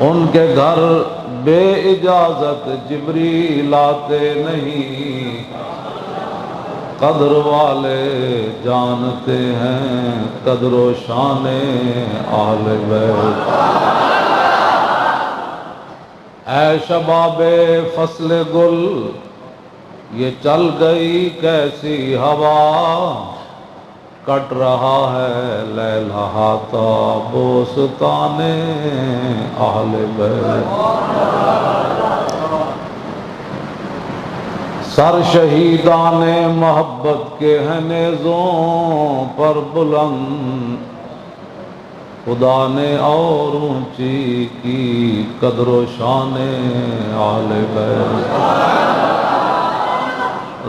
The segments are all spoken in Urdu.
ان کے گھر بے اجازت جبریل آتے نہیں، قدر والے جانتے ہیں قدر و شان اہل بیت۔ اے شباب فصل گل یہ چل گئی کیسی ہوا، کٹ رہا ہے لیلہاتا بوستان اہل بیت۔ سر شہیدان محبت کے ہیں نیزوں پر بلند، خدا نے اور اونچی کی قدر و شان اہل بیت۔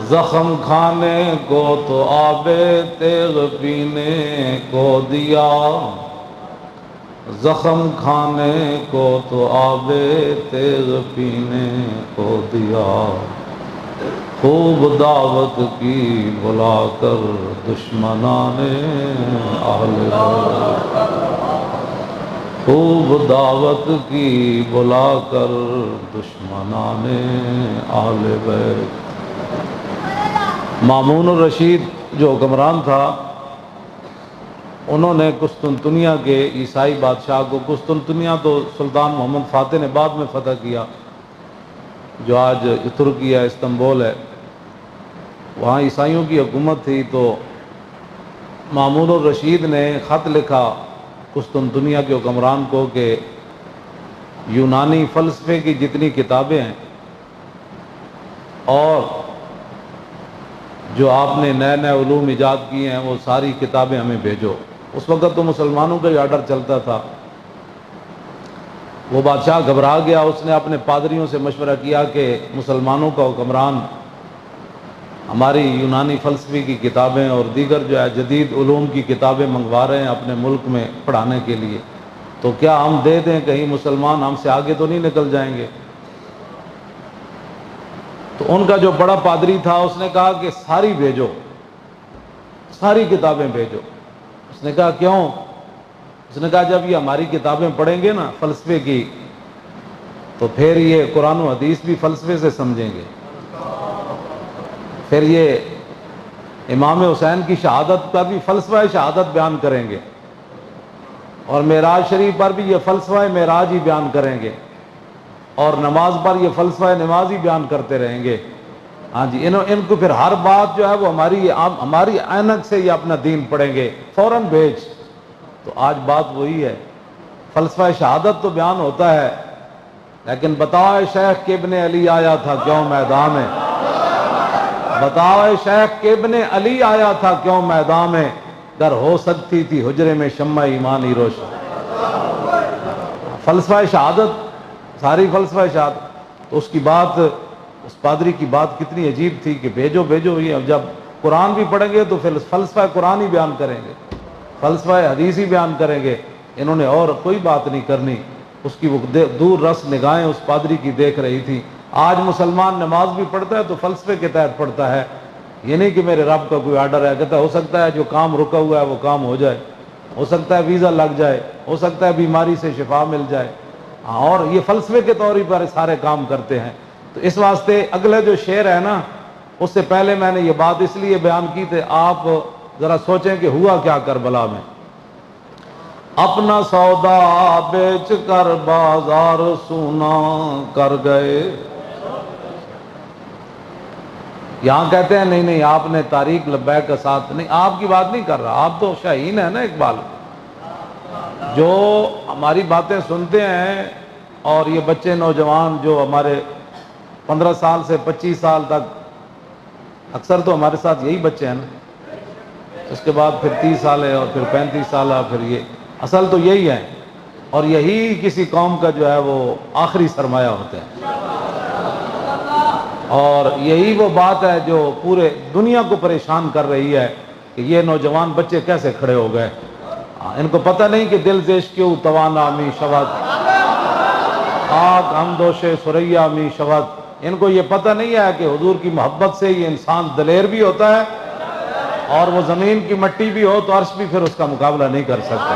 زخم کھانے کو تو آب تیغ پینے کو دیا، زخم کھانے کو تو آب تیغ پینے کو دیا، خوب دعوت کی بلا کر دشمنان اہل بیت، خوب دعوت کی بلا کر دشمنان اہل بیت۔ مامون الرشید جو حکمران تھا، انہوں نے قسطنطنیہ کے عیسائی بادشاہ کو، قسطنطنیہ تو سلطان محمد فاتح نے بعد میں فتح کیا، جو آج ترکی ہے، استنبول ہے، وہاں عیسائیوں کی حکومت تھی، تو مامون الرشید نے خط لکھا قسطنطنیہ کے حکمران کو کہ یونانی فلسفے کی جتنی کتابیں ہیں اور جو آپ نے نئے نئے علوم ایجاد کیے ہیں وہ ساری کتابیں ہمیں بھیجو۔ اس وقت تو مسلمانوں کا ہی آرڈر چلتا تھا۔ وہ بادشاہ گھبرا گیا، اس نے اپنے پادریوں سے مشورہ کیا کہ مسلمانوں کا حکمران ہماری یونانی فلسفے کی کتابیں اور دیگر جو ہے جدید علوم کی کتابیں منگوا رہے ہیں اپنے ملک میں پڑھانے کے لیے، تو کیا ہم دے دیں، کہیں مسلمان ہم سے آگے تو نہیں نکل جائیں گے؟ تو ان کا جو بڑا پادری تھا اس نے کہا کہ ساری بھیجو، ساری کتابیں بھیجو۔ اس نے کہا کیوں؟ اس نے کہا جب یہ ہماری کتابیں پڑھیں گے نا فلسفے کی، تو پھر یہ قرآن و حدیث بھی فلسفے سے سمجھیں گے، پھر یہ امام حسین کی شہادت پر بھی فلسفہ شہادت بیان کریں گے، اور معراج شریف پر بھی یہ فلسفہ معراج ہی بیان کریں گے، اور نماز پر یہ فلسفہ نماز ہی بیان کرتے رہیں گے۔ ہاں جی، ان کو پھر ہر بات جو ہے وہ ہماری عینک سے یہ اپنا دین پڑھیں گے، فوراً بھیج۔ تو آج بات وہی ہے، فلسفہ شہادت تو بیان ہوتا ہے، لیکن بتاؤ شیخ کہ ابن علی آیا تھا کیوں میدان میں، بتاؤ شیخ کہ ابن علی آیا تھا کیوں میدان میں، گر ہو سکتی تھی حجرے میں شمع ایمانی روشن۔ فلسفہ شہادت، ساری فلسفہ شہادت۔ تو اس کی بات، اس پادری کی بات کتنی عجیب تھی کہ بھیجو بھیجو، یہ جب قرآن بھی پڑھیں گے تو پھر فلسفہ قرآن ہی بیان کریں گے، فلسفہ حدیث ہی بیان کریں گے، انہوں نے اور کوئی بات نہیں کرنی۔ اس کی وہ دور رس نگاہیں اس پادری کی دیکھ رہی تھی۔ آج مسلمان نماز بھی پڑھتا ہے تو فلسفے کے تحت پڑھتا ہے، یہ نہیں کہ میرے رب کا کوئی آرڈر ہے، کہتا ہے ہو سکتا ہے جو کام رکا ہوا ہے وہ کام ہو جائے، ہو سکتا ہے ویزا لگ جائے، ہو سکتا ہے بیماری سے شفا مل جائے، اور یہ فلسفے کے طور پر سارے کام کرتے ہیں۔ تو اس واسطے اگلے جو شعر ہے نا، اس سے پہلے میں نے یہ بات اس لیے بیان کی تھی، آپ ذرا سوچیں کہ ہوا کیا کربلا میں۔ اپنا سودا بیچ کر بازار سونا کر گئے۔ یہاں کہتے ہیں نہیں آپ نے تاریخ لبیک کا ساتھ نہیں، آپ کی بات نہیں کر رہا، آپ تو شاہین ہے نا اقبال، جو ہماری باتیں سنتے ہیں، اور یہ بچے نوجوان جو ہمارے 15 سال سے 25 سال تک، اکثر تو ہمارے ساتھ یہی بچے ہیں نا، اس کے بعد پھر 30 سال ہے اور پھر 35 سال ہے، پھر یہ اصل تو یہی ہے، اور یہی کسی قوم کا جو ہے وہ آخری سرمایہ ہوتے ہیں، اور یہی وہ بات ہے جو پورے دنیا کو پریشان کر رہی ہے کہ یہ نوجوان بچے کیسے کھڑے ہو گئے۔ ان کو پتہ نہیں کہ دل زیش کیوں توانا می شود، آگ ہم دوش سریا می شود، ان کو یہ پتہ نہیں ہے کہ حضور کی محبت سے یہ انسان دلیر بھی ہوتا ہے، اور وہ زمین کی مٹی بھی ہو تو عرش بھی پھر اس کا مقابلہ نہیں کر سکتا،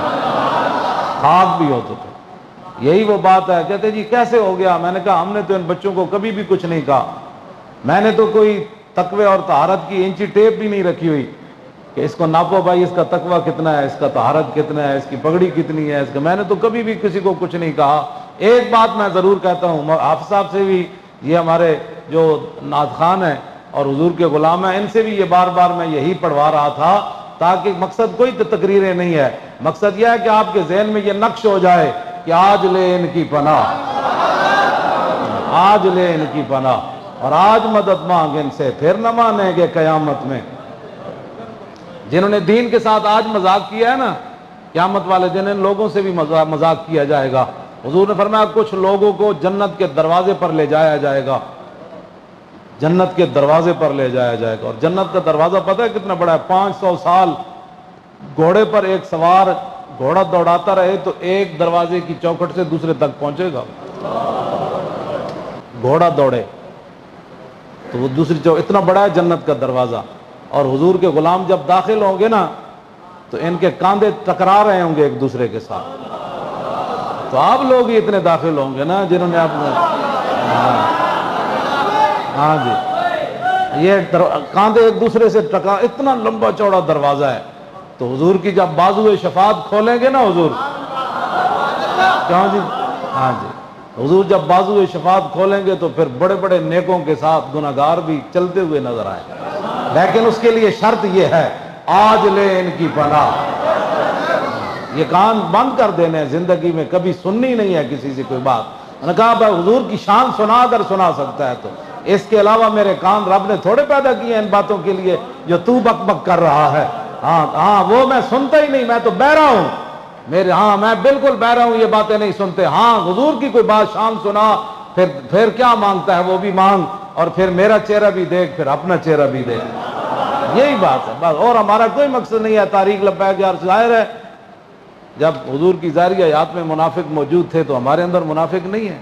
خاک بھی ہو تو یہی وہ بات ہے. کہتے جی کیسے ہو گیا؟ میں نے کہا ہم نے تو ان بچوں کو کبھی بھی کچھ نہیں کہا. میں نے تو کوئی تقوی اور طہارت کی انچی ٹیپ بھی نہیں رکھی ہوئی کہ اس کو ناپو بھائی اس کا تقوی کتنا ہے, اس کا طہارت کتنا ہے, اس کی پگڑی کتنی ہے, اس کا. میں نے تو کبھی بھی کسی کو کچھ نہیں کہا. ایک بات میں ضرور کہتا ہوں, حافظ صاحب سے بھی, یہ ہمارے جو نعت خوان ہیں اور حضور کے غلام ہیں, ان سے بھی یہ بار بار میں یہی پڑھوا رہا تھا, تاکہ مقصد کوئی تقریریں نہیں ہے, مقصد یہ ہے کہ آپ کے ذہن میں یہ نقش ہو جائے کہ آج لے ان کی پناہ, آج لے ان کی پناہ, اور آج مدد مانگ ان سے, پھر نہ مانیں گے قیامت میں. جنہوں نے دین کے ساتھ آج مذاق کیا ہے نا, قیامت والے دن ان لوگوں سے بھی مذاق کیا جائے گا. حضور نے فرمایا کچھ لوگوں کو جنت کے دروازے پر لے جایا جائے گا, جنت کے دروازے پر لے جایا جائے گا. اور جنت کا دروازہ پتہ ہے کتنا بڑا ہے؟ 500 سال گھوڑے پر ایک سوار گھوڑا دوڑاتا رہے تو ایک دروازے کی چوکھٹ سے دوسرے تک پہنچے گا. گھوڑا دوڑے تو وہ دوسری اتنا بڑا ہے جنت کا دروازہ. اور حضور کے غلام جب داخل ہوں گے نا تو ان کے کاندھے ٹکرا رہے ہوں گے ایک دوسرے کے ساتھ. تو آپ لوگ ہی اتنے داخل ہوں گے نا جنہوں نے ہاں جی, یہ کاندھے ایک دوسرے سے ٹکرا, اتنا لمبا چوڑا دروازہ ہے. تو حضور کی جب بازو شفاعت کھولیں گے نا حضور, کیوں جی, ہاں جی, حضور جب بازو شفاعت کھولیں گے تو پھر بڑے بڑے نیکوں کے ساتھ گناہگار بھی چلتے ہوئے نظر آئیں. لیکن اس کے لیے شرط یہ ہے, آج لے ان کی پناہ. یہ کان بند کر دینے, زندگی میں کبھی سننی نہیں ہے کسی سے کوئی بات. میں نے کہا بھائی حضور کی شان سنا اگر سنا سکتا ہے تو اس کے علاوہ میرے کان رب نے تھوڑے پیدا کیے ہیں ان باتوں کے لیے جو تو بک بک کر رہا ہے. ہاں وہ میں سنتا ہی نہیں, میں تو بہرا ہوں میرے, ہاں میں بالکل بہرا ہوں, یہ باتیں نہیں سنتے. ہاں حضور کی کوئی بات شان سنا, پھر کیا مانگتا ہے وہ بھی مانگ, اور پھر میرا چہرہ بھی دیکھ, پھر اپنا چہرہ بھی دیکھ. یہی بات ہے بس, اور ہمارا کوئی مقصد نہیں ہے تاریخ لبیک یار. ظاہر ہے جب حضور کی ظاہری حیات میں منافق موجود تھے تو ہمارے اندر منافق نہیں ہے.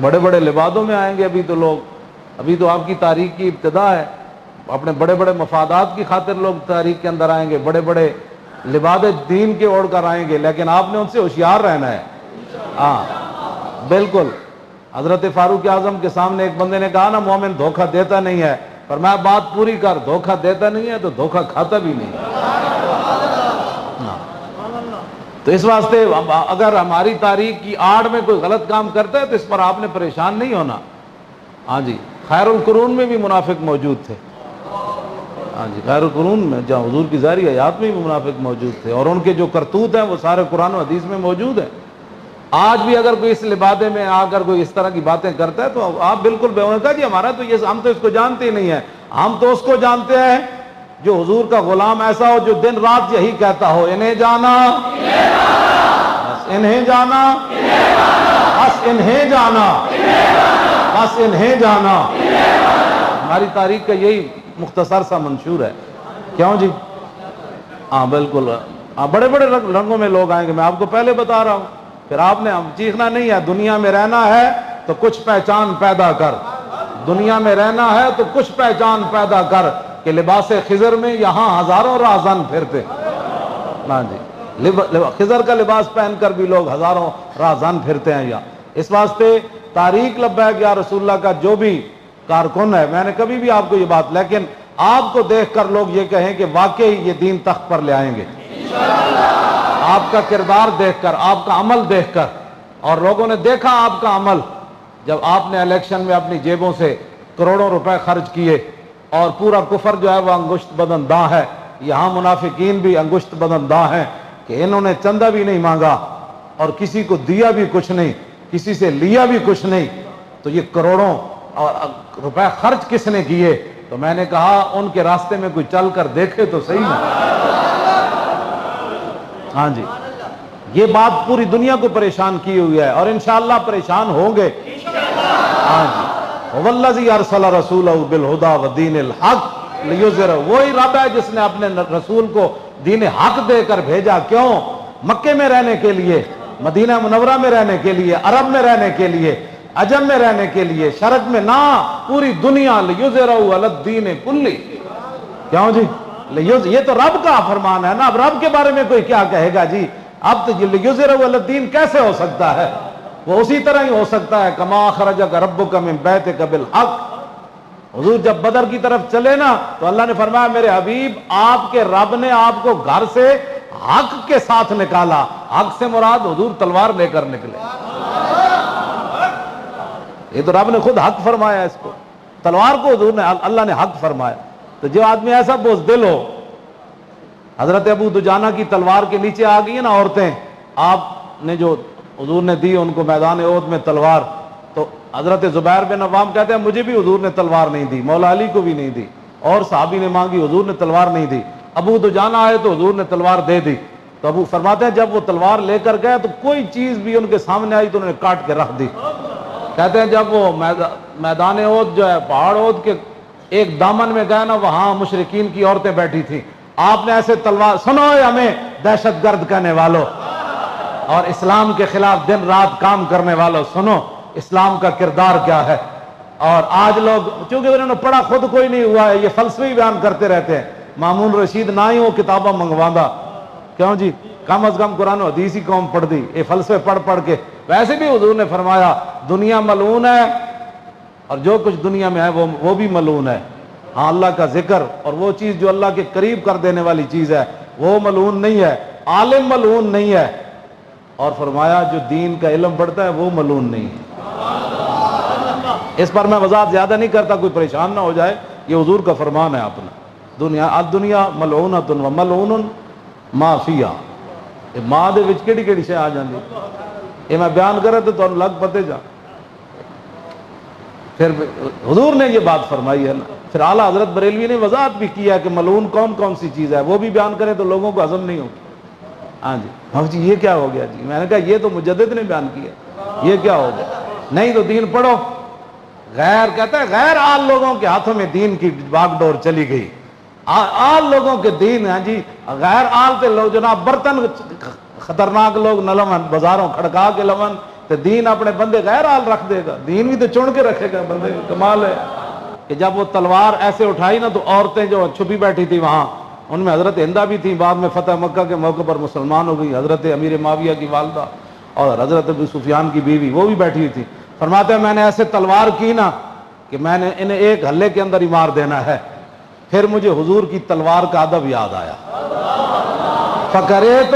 بڑے بڑے لبادوں میں آئیں گے ابھی تو لوگ, ابھی تو آپ کی تاریخ کی ابتدا ہے. اپنے بڑے بڑے مفادات کی خاطر لوگ تاریخ کے اندر آئیں گے, بڑے بڑے لباد دین کے اوڑھ کر آئیں گے, لیکن آپ نے ان سے ہوشیار رہنا ہے. ہاں بالکل. حضرت فاروق اعظم کے سامنے ایک بندے نے کہا نا مومن دھوکہ دیتا نہیں ہے, پر میں بات پوری کر, دھوکہ دیتا نہیں ہے تو دھوکہ کھاتا بھی نہیں. تو اس واسطے اگر ہماری تاریخ کی آڑ میں کوئی غلط کام کرتا ہے تو اس پر آپ نے پریشان نہیں ہونا. ہاں جی, خیر القرون میں بھی منافق موجود تھے. ہاں جی, خیر القرون میں جہاں حضور کی ظاہری حیات میں بھی منافق موجود تھے, اور ان کے جو کرتوت ہیں وہ سارے قرآن و حدیث میں موجود ہیں. آج بھی اگر کوئی اس لبادے میں آ کر کوئی اس طرح کی باتیں کرتا ہے تو آپ بالکل بے ہونے کا جی ہمارا تو یہ, ہم تو اس کو جانتے ہی نہیں ہیں. ہم تو اس کو جانتے ہیں جو حضور کا غلام ایسا ہو جو دن رات یہی کہتا ہو, انہیں جانا بس انہیں جانا بس انہیں جانا بس انہیں جانا. ہماری تاریخ کا یہی مختصر سا منشور ہے. کیوں جی؟ ہاں بالکل. ہاں بڑے بڑے رنگوں میں لوگ آئیں گے, میں آپ کو پہلے بتا رہا ہوں. پھر آپ نے چیخنا نہیں ہے, دنیا میں رہنا ہے تو کچھ پہچان پیدا کر, دنیا میں رہنا ہے تو کچھ پہچان پیدا کر, کہ لباس خضر میں یہاں ہزاروں راہزن پھرتے. ہاں جی, خضر کا لباس پہن کر بھی لوگ ہزاروں راہزن پھرتے ہیں. یا اس واسطے تاریخ لبیک یا رسول اللہ کا جو بھی کارکن ہے, میں نے کبھی بھی آپ کو یہ بات, لیکن آپ کو دیکھ کر لوگ یہ کہیں کہ واقعی یہ دین تخت پر لے آئیں گے. آپ کا کردار دیکھ کر, آپ کا عمل دیکھ کر, اور لوگوں نے دیکھا آپ کا عمل جب آپ نے الیکشن میں اپنی جیبوں سے کروڑوں روپے خرچ کیے, اور پورا کفر جو ہے وہ انگشت بدن داں ہے. یہاں منافقین بھی انگشت بدن داں ہیں کہ انہوں نے چندہ بھی نہیں مانگا اور کسی کو دیا بھی کچھ نہیں, کسی سے لیا بھی کچھ نہیں, تو یہ کروڑوں روپے خرچ کس نے کیے؟ تو میں نے کہا ان کے راستے میں کوئی چل کر دیکھے تو صحیح نا. ہاں جی, یہ بات پوری دنیا کو پریشان کی ہوئی ہے, اور انشاءاللہ پریشان ہوں گے. ہاں جی, والذی ارسل رسولہ بالہدی ودین الحق لیظہرہ, وہی رب ہے جس نے اپنے رسول کو دین حق دے کر بھیجا. کیوں؟ مکے میں رہنے کے لیے, مدینہ منورہ میں رہنے کے لیے, عرب میں رہنے کے لیے, عجم میں رہنے کے لیے, شرق میں نہ, پوری دنیا لیظہرہ علی الدین کلی. کیوں جی؟ یہ تو رب کا فرمان ہے نا. اب رب کے بارے میں کوئی کیا کہے گا جی, اب تو یظہرہ علی الدین کیسے ہو سکتا ہے؟ وہ اسی طرح ہی ہو سکتا ہے کما اخرجک ربک من بیتک بالحق. حضور جب بدر کی طرف چلے نا تو اللہ نے فرمایا میرے حبیب آپ کے رب نے آپ کو گھر سے حق کے ساتھ نکالا. حق سے مراد حضور تلوار لے کر نکلے. یہ تو رب نے خود حق فرمایا اس کو. تلوار کو حضور نے اللہ نے حق فرمایا. تو جو آدمی ایسا بزدل ہو، حضرت ابو دجانہ کی تلوار کے نیچے آ گئی ہیں نا عورتیں، آپ نے جو حضور نے دی ان کو میدان احد میں تلوار، تو حضرت زبیر بن عوام کہتے ہیں مجھے بھی حضور نے تلوار نہیں دی، مولا علی کو بھی نہیں دی، اور صحابی نے مانگی حضور نے تلوار نہیں دی. ابو دجانہ آئے تو حضور نے تلوار دے دی. تو ابو فرماتے ہیں جب وہ تلوار لے کر گئے تو کوئی چیز بھی ان کے سامنے آئی تو انہوں نے کاٹ کے رکھ دی. کہتے ہیں جب وہ میدان احد جو ہے پہاڑ احد کے ایک دامن میں گئے نا، وہاں مشرکین کی عورتیں بیٹھی تھیں. آپ نے ایسے تلوار، سنو ہمیں دہشت گرد کہنے والوں اور اسلام کے خلاف دن رات کام کرنے والوں، سنو اسلام کا کردار کیا ہے. اور آج لوگ چونکہ انہوں نے پڑھا خود کوئی نہیں ہوا ہے، یہ فلسفی بیان کرتے رہتے ہیں. مامون رشید نہ ہی وہ کتابیں منگواندا، کیوں جی؟ کم از کم قرآن و حدیث ہی قوم پڑھ دی، یہ فلسفے پڑھ پڑھ کے. ویسے بھی حضور نے فرمایا دنیا ملعون ہے اور جو کچھ دنیا میں ہے وہ بھی ملعون ہے. ہاں اللہ کا ذکر اور وہ چیز جو اللہ کے قریب کر دینے والی چیز ہے وہ ملعون نہیں ہے. عالم ملعون نہیں ہے، اور فرمایا جو دین کا علم پڑھتا ہے وہ ملعون نہیں ہے. اس پر میں وضاحت زیادہ نہیں کرتا، کوئی پریشان نہ ہو جائے، یہ حضور کا فرمان ہے اپنا. دنیا ملعونۃ و ملعون ما فیہا. یہ ماں دے وچ کیڑی کیڑی شے آ جاندی، یہ میں بیان کرا تو تمہیں لگ پتے جا. پھر حضور نے یہ بات فرمائی ہے نا. پھر اعلیٰ حضرت بریلوی نے وضاحت بھی کیا ہے کہ ملعون کون کون سی چیز ہے، وہ بھی بیان کریں تو لوگوں کو ہضم نہیں ہوگی. ہاں جی ہاں جی یہ کیا ہو گیا جی؟ میں نے کہا یہ تو مجدد نے بیان کیا، یہ کیا ہو گیا؟ نہیں تو دین پڑھو. غیر کہتا ہے غیر آل لوگوں کے ہاتھوں میں دین کی باغ ڈور چلی گئی. آل لوگوں کے دین، ہاں جی غیر آل تے لوگ جناب برتن خطرناک لوگ نہ لون، بازاروں کھڑکا کے لون، تو دین اپنے بندے غیر آل رکھ دے گا. دین بھی تو چن کے رکھے گا بندے. کمال ہے کہ جب وہ تلوار ایسے اٹھائی نا تو عورتیں جو چھپی بیٹھی تھی وہاں، ان میں حضرت ہندہ بھی تھیں، بعد میں فتح مکہ کے موقع پر مسلمان ہو گئی، حضرت امیر معاویہ کی والدہ اور حضرت ابو سفیان کی بیوی وہ بھی بیٹھی ہوئی تھی. فرماتے ہیں میں نے ایسے تلوار کی نا کہ میں نے انہیں ایک ہلے کے اندر ہی مار دینا ہے. پھر مجھے حضور کی تلوار کا ادب یاد آیا. فَقَرِئْتُ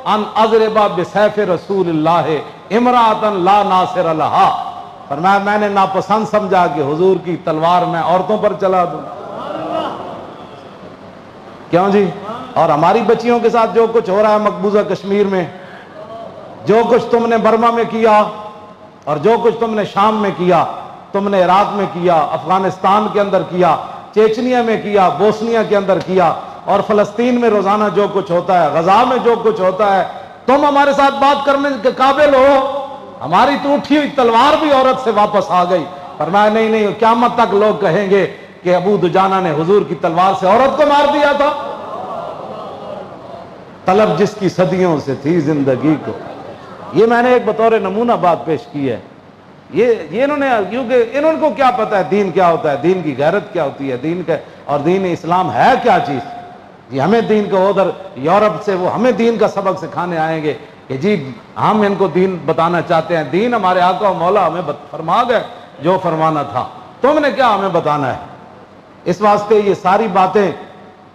أَنْ أَضْرِبَ بِسَيْفِ رَسُولِ اللَّهِ امْرَأَةً لَا نَاصِرَ لَهَا. فرمایا میں نے ناپسند سمجھا کہ حضور کی تلوار میں عورتوں پر چلا دوں. کیوں جی؟ اور ہماری بچیوں کے ساتھ جو کچھ ہو رہا ہے مقبوضہ کشمیر میں، جو کچھ تم نے برما میں کیا اور جو کچھ تم نے شام میں کیا، تم نے عراق میں کیا، افغانستان کے اندر کیا، چیچنیا میں کیا، بوسنیا کے اندر کیا، اور فلسطین میں روزانہ جو کچھ ہوتا ہے، غزہ میں جو کچھ ہوتا ہے، تم ہمارے ساتھ بات کرنے کے قابل ہو؟ ہماری تو اٹھی ہوئی تلوار بھی عورت سے واپس آ گئی. فرمایا نہیں نہیں، قیامت تک لوگ کہیں گے کہ ابو دجانہ نے حضور کی تلوار سے عورت کو مار دیا تھا. طلب جس کی صدیوں سے تھی زندگی کو. یہ میں نے ایک بطور نمونہ بات پیش کی ہے. یہ انہوں نے، کیونکہ انہوں کو کیا پتا ہے دین کیا ہوتا ہے، دین کی غیرت کیا ہوتی ہے، دین کا اور دین اسلام ہے کیا چیز. جی ہمیں دین کو ادھر یورپ سے وہ ہمیں دین کا سبق سکھانے آئیں گے کہ جی ہم ان کو دین بتانا چاہتے ہیں. دین ہمارے آقا و مولا ہمیں فرما گئے جو فرمانا تھا، تم نے کیا ہمیں بتانا ہے. اس واسطے یہ ساری باتیں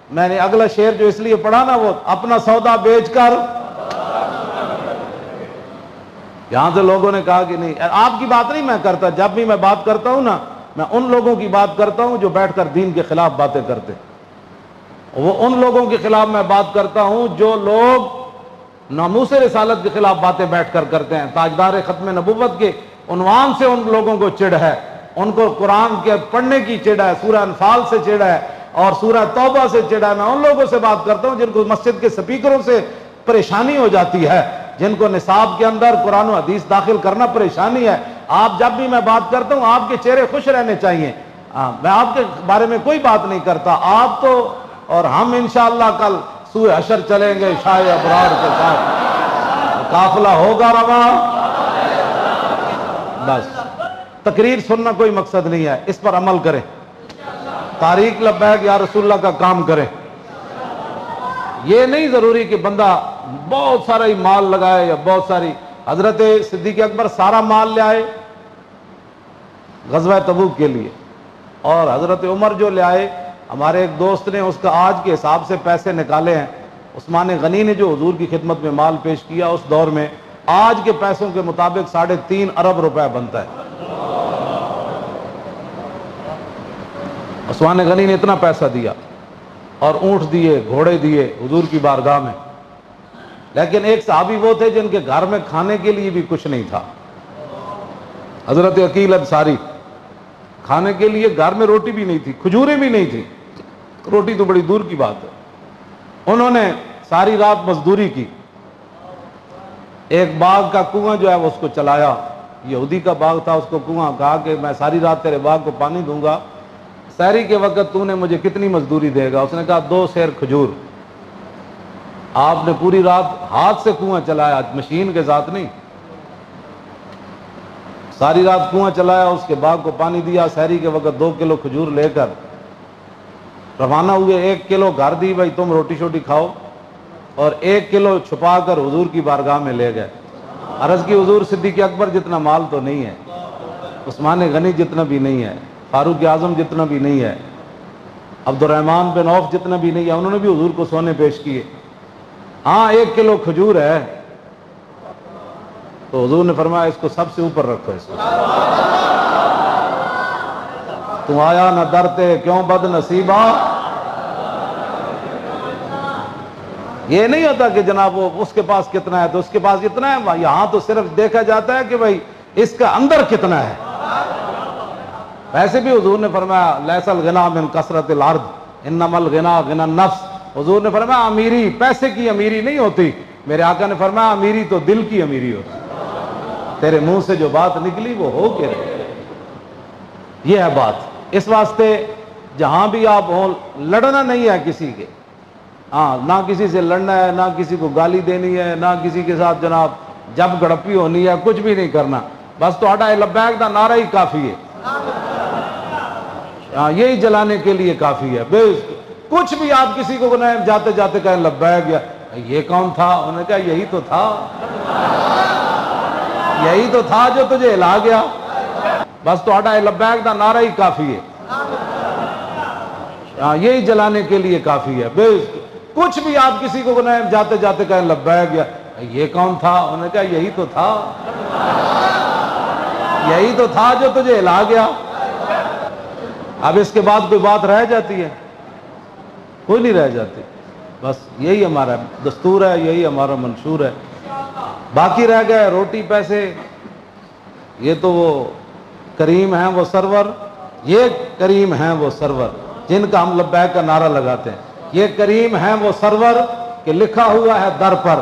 میں نے اگلا شعر جو اس لیے پڑھا نا، وہ اپنا سودا بیچ کر، یہاں سے لوگوں نے کہا کہ نہیں آپ کی بات نہیں میں کرتا. جب بھی میں بات کرتا ہوں نا میں ان لوگوں کی بات کرتا ہوں جو بیٹھ کر دین کے خلاف باتیں کرتے. وہ ان لوگوں کے خلاف میں بات کرتا ہوں جو لوگ ناموس رسالت کے خلاف باتیں بیٹھ کر کرتے ہیں. تاجدار ختم نبوت کے عنوان سے ان لوگوں کو چڑ ہے، ان کو قرآن کے پڑھنے کی چڑ ہے، سورہ انفال سے چڑ ہے اور سورہ توبہ سے چڑ ہے. میں ان لوگوں سے بات کرتا ہوں جن کو مسجد کے سپیکروں سے پریشانی ہو جاتی ہے، جن کو نصاب کے اندر قرآن و حدیث داخل کرنا پریشانی ہے. آپ جب بھی میں بات کرتا ہوں آپ کے چہرے خوش رہنے چاہیے. میں آپ کے بارے میں کوئی بات نہیں کرتا. آپ تو اور ہم انشاءاللہ کل سوئے حشر چلیں گے شاہ ابرار کے ساتھ، قافلہ ہوگا رواں. بس تقریر سننا کوئی مقصد نہیں ہے، اس پر عمل کریں. تاریخ لبیک یا رسول اللہ کا کام کریں. یہ نہیں ضروری کہ بندہ بہت سارا ہی مال لگائے یا بہت ساری. حضرت صدیق اکبر سارا مال لے آئے غزوہ تبوک کے لیے, اور حضرت عمر جو لے آئے, ہمارے ایک دوست نے اس کا آج کے حساب سے پیسے نکالے ہیں. عثمان غنی نے جو حضور کی خدمت میں مال پیش کیا اس دور میں, آج کے پیسوں کے مطابق 3.5 ارب روپے بنتا ہے. عثمان غنی نے اتنا پیسہ دیا اور اونٹ دیے, گھوڑے دیے حضور کی بارگاہ میں. لیکن ایک صحابی وہ تھے جن کے گھر میں کھانے کے لیے بھی کچھ نہیں تھا, حضرت عقیل انصاری. کھانے کے لیے گھر میں روٹی بھی نہیں تھی, کھجوریں بھی نہیں تھی, روٹی تو بڑی دور کی بات ہے. انہوں نے ساری رات مزدوری کی, ایک باغ کا کنواں جو ہے وہ اس کو چلایا, یہودی کا باغ تھا, اس کو کنواں, کہا کہ میں ساری رات تیرے باغ کو پانی دوں گا, سحری کے وقت تو نے مجھے کتنی مزدوری دے گا؟ اس نے کہا 2 سیر کھجور. آپ نے پوری رات ہاتھ سے کنواں چلایا, مشین کے ساتھ نہیں, ساری رات کنواں چلایا, اس کے باغ کو پانی دیا, سحری کے وقت 2 کلو کھجور لے کر روانہ ہوئے. 1 کلو گھر دی, بھائی تم روٹی شوٹی کھاؤ, اور 1 کلو چھپا کر حضور کی بارگاہ میں لے گئے. عرض کی حضور صدیق اکبر جتنا مال تو نہیں ہے, عثمان غنی جتنا بھی نہیں ہے, فاروق اعظم جتنا بھی نہیں ہے, عبد الرحمن بن عوف جتنا بھی نہیں ہے, انہوں نے بھی حضور کو سونے پیش کیے. ہاں 1 کلو کھجور ہے. تو حضور نے فرمایا اس کو سب سے اوپر رکھو, اس کو تم آیا نہ ڈرتے کیوں بد نصیبہ. یہ نہیں ہوتا کہ جناب وہ اس کے پاس کتنا ہے تو اس کے پاس اتنا ہے, یہاں تو صرف دیکھا جاتا ہے کہ بھائی اس کا اندر کتنا ہے. ویسے بھی حضور نے فرمایا لیس الغنا من کثرت الارض انما الغنا غنا النفس. حضور نے فرمایا امیری پیسے کی امیری نہیں ہوتی, میرے آقا نے فرمایا امیری تو دل کی امیری ہوتی. تیرے منہ سے جو بات نکلی وہ ہو کے رہے, یہ ہے بات. اس واسطے جہاں بھی آپ ہوں, لڑنا نہیں ہے کسی کے, ہاں نہ کسی سے لڑنا ہے, نہ کسی کو گالی دینی ہے, نہ کسی کے ساتھ جناب جب گڑپی ہونی ہے, کچھ بھی نہیں کرنا. بس تو لبیک دا نعرہ ہی کافی ہے, ہاں یہی جلانے کے لیے کافی ہے. کچھ بھی آپ کسی کو جاتے جاتے کہیں لبیک, یا یہ کون تھا, انہوں نے کہا یہی تو تھا, یہی تو تھا جو تجھے ہلا گیا. بس تو لبیک دا نعرہ ہی کافی ہے, ہاں یہی جلانے کے لیے کافی ہے. کچھ بھی آپ کسی کو جاتے جاتے کہیں لبیک, یا یہ کون تھا, انہوں نے کہا یہی تو تھا, یہی تو تھا جو تجھے ہلا گیا. اب اس کے بعد کوئی بات رہ جاتی ہے؟ کوئی نہیں رہ جاتی. بس یہی ہمارا دستور ہے, یہی ہمارا منشور ہے. باقی رہ گئے روٹی پیسے, یہ تو وہ کریم ہیں وہ سرور, یہ کریم ہیں وہ سرور جن کا ہم لبیک کا نعرہ لگاتے ہیں. یہ کریم ہیں وہ سرور کہ لکھا ہوا ہے در پر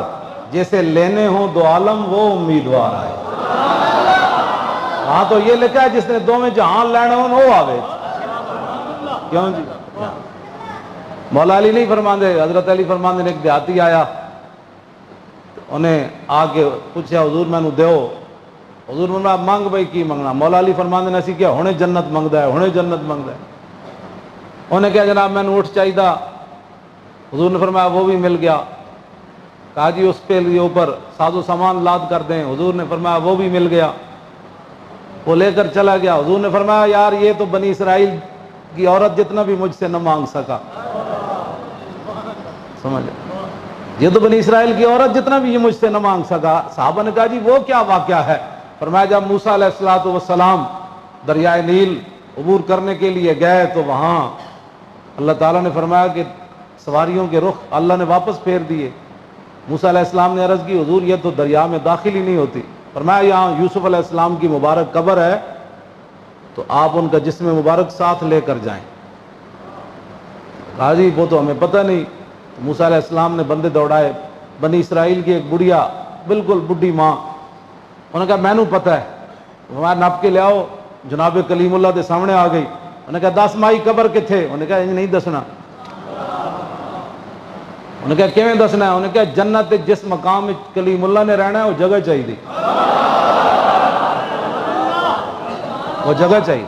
جیسے لینے ہوں 2 عالم وہ امیدوار آئے. ہاں تو یہ لکھا ہے جس نے 2 جہان لینا ہوں وہ آوے. کیوں جی؟ مولا علی نہیں فرماندے, حضرت علی فرماندے نے ایک دیہاتی آیا, انہیں آ کے پوچھا حضور میں نو دیو. حضور نے مانگ بھائی کی منگنا. مولا علی فرماندے نے اسی کیا ہونے جنت منگدا ہے, ہونے جنت منگدا ہے. انہیں کہا جناب میں اونٹ چاہیے. حضور نے فرمایا وہ بھی مل گیا. کہا جی اس پہ لیے اوپر ساز و سامان لاد کر دیں. حضور نے فرمایا وہ بھی مل گیا. وہ لے کر چلا گیا. حضور نے فرمایا یار یہ تو بنی اسرائیل کی عورت جتنا بھی مجھ سے نہ مانگ سکا. سمجھ, یہ تو بنی اسرائیل کی عورت جتنا بھی یہ مجھ سے نہ مانگ سکا. صحابہ نے کہا جی وہ کیا واقعہ ہے؟ فرمایا جب موسیٰ علیہ الصلوۃ والسلام دریائے نیل عبور کرنے کے لیے گئے تو وہاں اللہ تعالیٰ نے فرمایا کہ سواریوں کے رخ اللہ نے واپس پھیر دیے. موسیٰ علیہ السلام نے عرض کی حضور یہ تو دریا میں داخل ہی نہیں ہوتی. فرمایا یہاں یوسف علیہ السلام کی مبارک قبر ہے تو آپ ان کا جسم مبارک ساتھ لے کر جائیں. کہا جی وہ تو ہمیں پتہ نہیں. موسیٰ علیہ السلام نے بندے دوڑائے. بنی اسرائیل کی ایک بڑھیا بالکل بڈھی ماں, انہوں نے کہا میں نو پتہ ہے, ہمارا نپ کے لے آؤ. جناب کلیم اللہ کے سامنے آ گئی. انہوں نے کہا 10 مائی قبر کتھے؟ انہوں نے کہا نہیں دسنا. انہوں نے کہا کیویں دسنا ہے؟ انہوں نے کہا جنت جس مقام کلیم اللہ نے رہنا ہے وہ جگہ چاہیے, وہ جگہ چاہیے.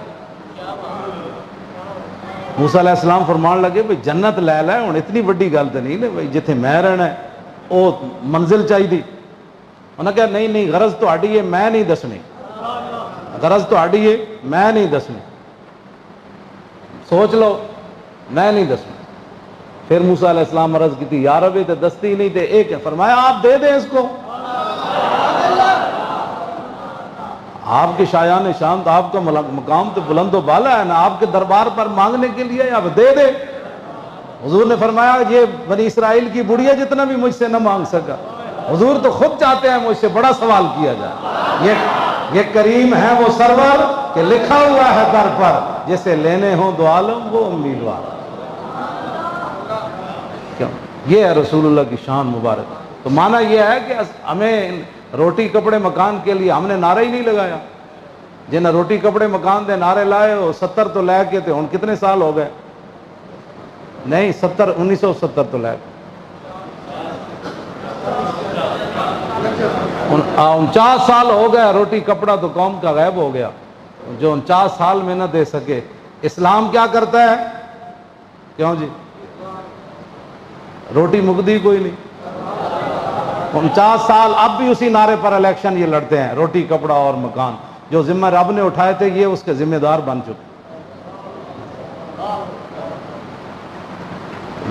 موسیٰ علیہ السلام فرمان لگے بھئی جنت لے لے ہن اتنی بڑی گل تے نہیں نے بھئی جتھے میں رہنا ہے او منزل چاہیے. انہاں کہا نہیں نہیں غرض تہاڈی ہے میں نہیں دسنی, غرض تہاڈی ہے میں نہیں دسنی, سوچ لو میں نہیں دسنی. پھر موسیٰ علیہ السلام عرض کی تھی یا رب تے دستی نہیں تے ایک ہے. فرمایا آپ دے دیں اس کو, آپ کے شایان شان تو آپ کا مقام تو بلند و بالا ہے نا, آپ کے دربار پر مانگنے کے لیے آپ دے دے. حضور نے فرمایا یہ بنی اسرائیل کی بڑھیا جتنا بھی مجھ سے نہ مانگ سکا, حضور تو خود چاہتے ہیں مجھ سے بڑا سوال کیا جائے. یہ کریم ہے وہ سرور کہ لکھا ہوا ہے در پر جسے لینے ہوں دو عالم وہ امیدوار. کیوں یہ ہے رسول اللہ کی شان مبارک. تو معنی یہ ہے کہ ہمیں روٹی کپڑے مکان کے لیے ہم نے نعرہ ہی نہیں لگایا. جنہیں روٹی کپڑے مکان دے نعرے لائے وہ 70 تو لے کے تھے, ہن کتنے سال ہو گئے؟ نہیں 1970 تو لے کے 49 سال ہو گئے. روٹی کپڑا تو قوم کا غائب ہو گیا. جو 49 سال میں نہ دے سکے. اسلام کیا کرتا ہے؟ کیوں جی روٹی مکدی کوئی نہیں. 49 سال اب بھی اسی نعرے پر الیکشن یہ لڑتے ہیں, روٹی کپڑا اور مکان. جو ذمہ رب نے اٹھائے تھے یہ اس کے ذمہ دار بن چکے.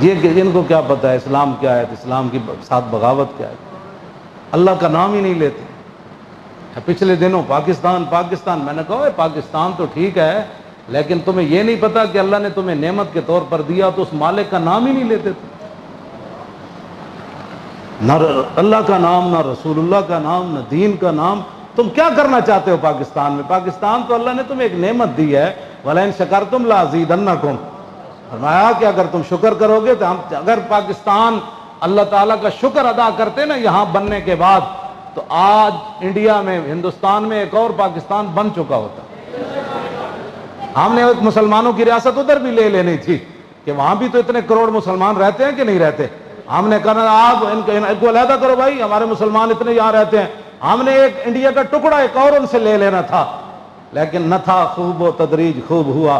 یہ کہ ان کو کیا پتہ ہے اسلام کیا ہے, اسلام کی ساتھ بغاوت کیا ہے. اللہ کا نام ہی نہیں لیتے. پچھلے دنوں پاکستان میں نے کہا پاکستان تو ٹھیک ہے لیکن تمہیں یہ نہیں پتا کہ اللہ نے تمہیں نعمت کے طور پر دیا تو اس مالک کا نام ہی نہیں لیتے تھے. نہ اللہ کا نام, نہ رسول اللہ کا نام, نہ دین کا نام. تم کیا کرنا چاہتے ہو پاکستان میں؟ پاکستان تو اللہ نے تمہیں ایک نعمت دی ہے, وَلَئِن شَكَرْتُمْ لَأَزِيدَنَّكُمْ. فرمایا کہ اگر تم شکر کرو گے تو اگر پاکستان اللہ تعالیٰ کا شکر ادا کرتے نا یہاں بننے کے بعد تو آج انڈیا میں ہندوستان میں ایک اور پاکستان بن چکا ہوتا. ہم نے ایک مسلمانوں کی ریاست ادھر بھی لے لینی تھی کہ وہاں بھی تو اتنے کروڑ مسلمان رہتے ہیں کہ نہیں رہتے. ہم نے کہا آپ ان کو علیحدہ کرو بھائی, ہمارے مسلمان اتنے یہاں رہتے ہیں. ہم نے ایک انڈیا کا ٹکڑا ایک اور ان سے لے لینا تھا لیکن نہ تھا. خوب و تدریج خوب ہوا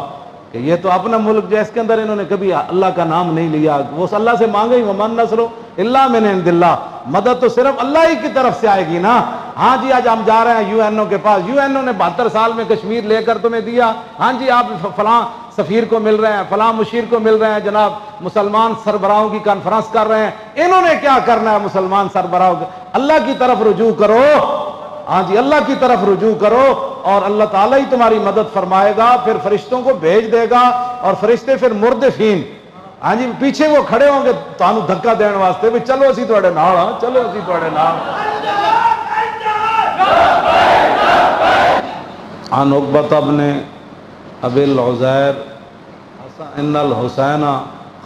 کہ یہ تو اپنا ملک جس کے اندر انہوں نے کبھی اللہ کا نام نہیں لیا. وہ اللہ سے مانگے ہی وَمَن نَصْرُ إِلَّا مِنْ عِنْدِ اللَّهِ. مدد تو صرف اللہ ہی کی طرف سے آئے گی نا. ہاں جی آج ہم جا رہے ہیں UN کے پاس, UN نے 72 سال میں کشمیر لے کر تمہیں دیا. ہاں جی آپ فلاں سفیر کو مل رہے ہیں, فلاں مشیر کو مل رہے ہیں, جناب مسلمان سربراہوں کی کانفرنس کر رہے ہیں. انہوں نے کیا کرنا ہے مسلمان سربراہوں کو؟ اللہ کی طرف رجوع کرو. ہاں جی اللہ کی طرف رجوع کرو اور اللہ تعالیٰ ہی تمہاری مدد فرمائے گا. پھر فرشتوں کو بھیج دے گا اور فرشتے پھر مردفین ہاں جی پیچھے وہ کھڑے ہوں گے تانوں دھکا دین واسطے بھی چلو اسی تواڈے نال, ہاں چلو اسی تواڈے نال. عن عقبہ بن ابی العزیر ان الحسین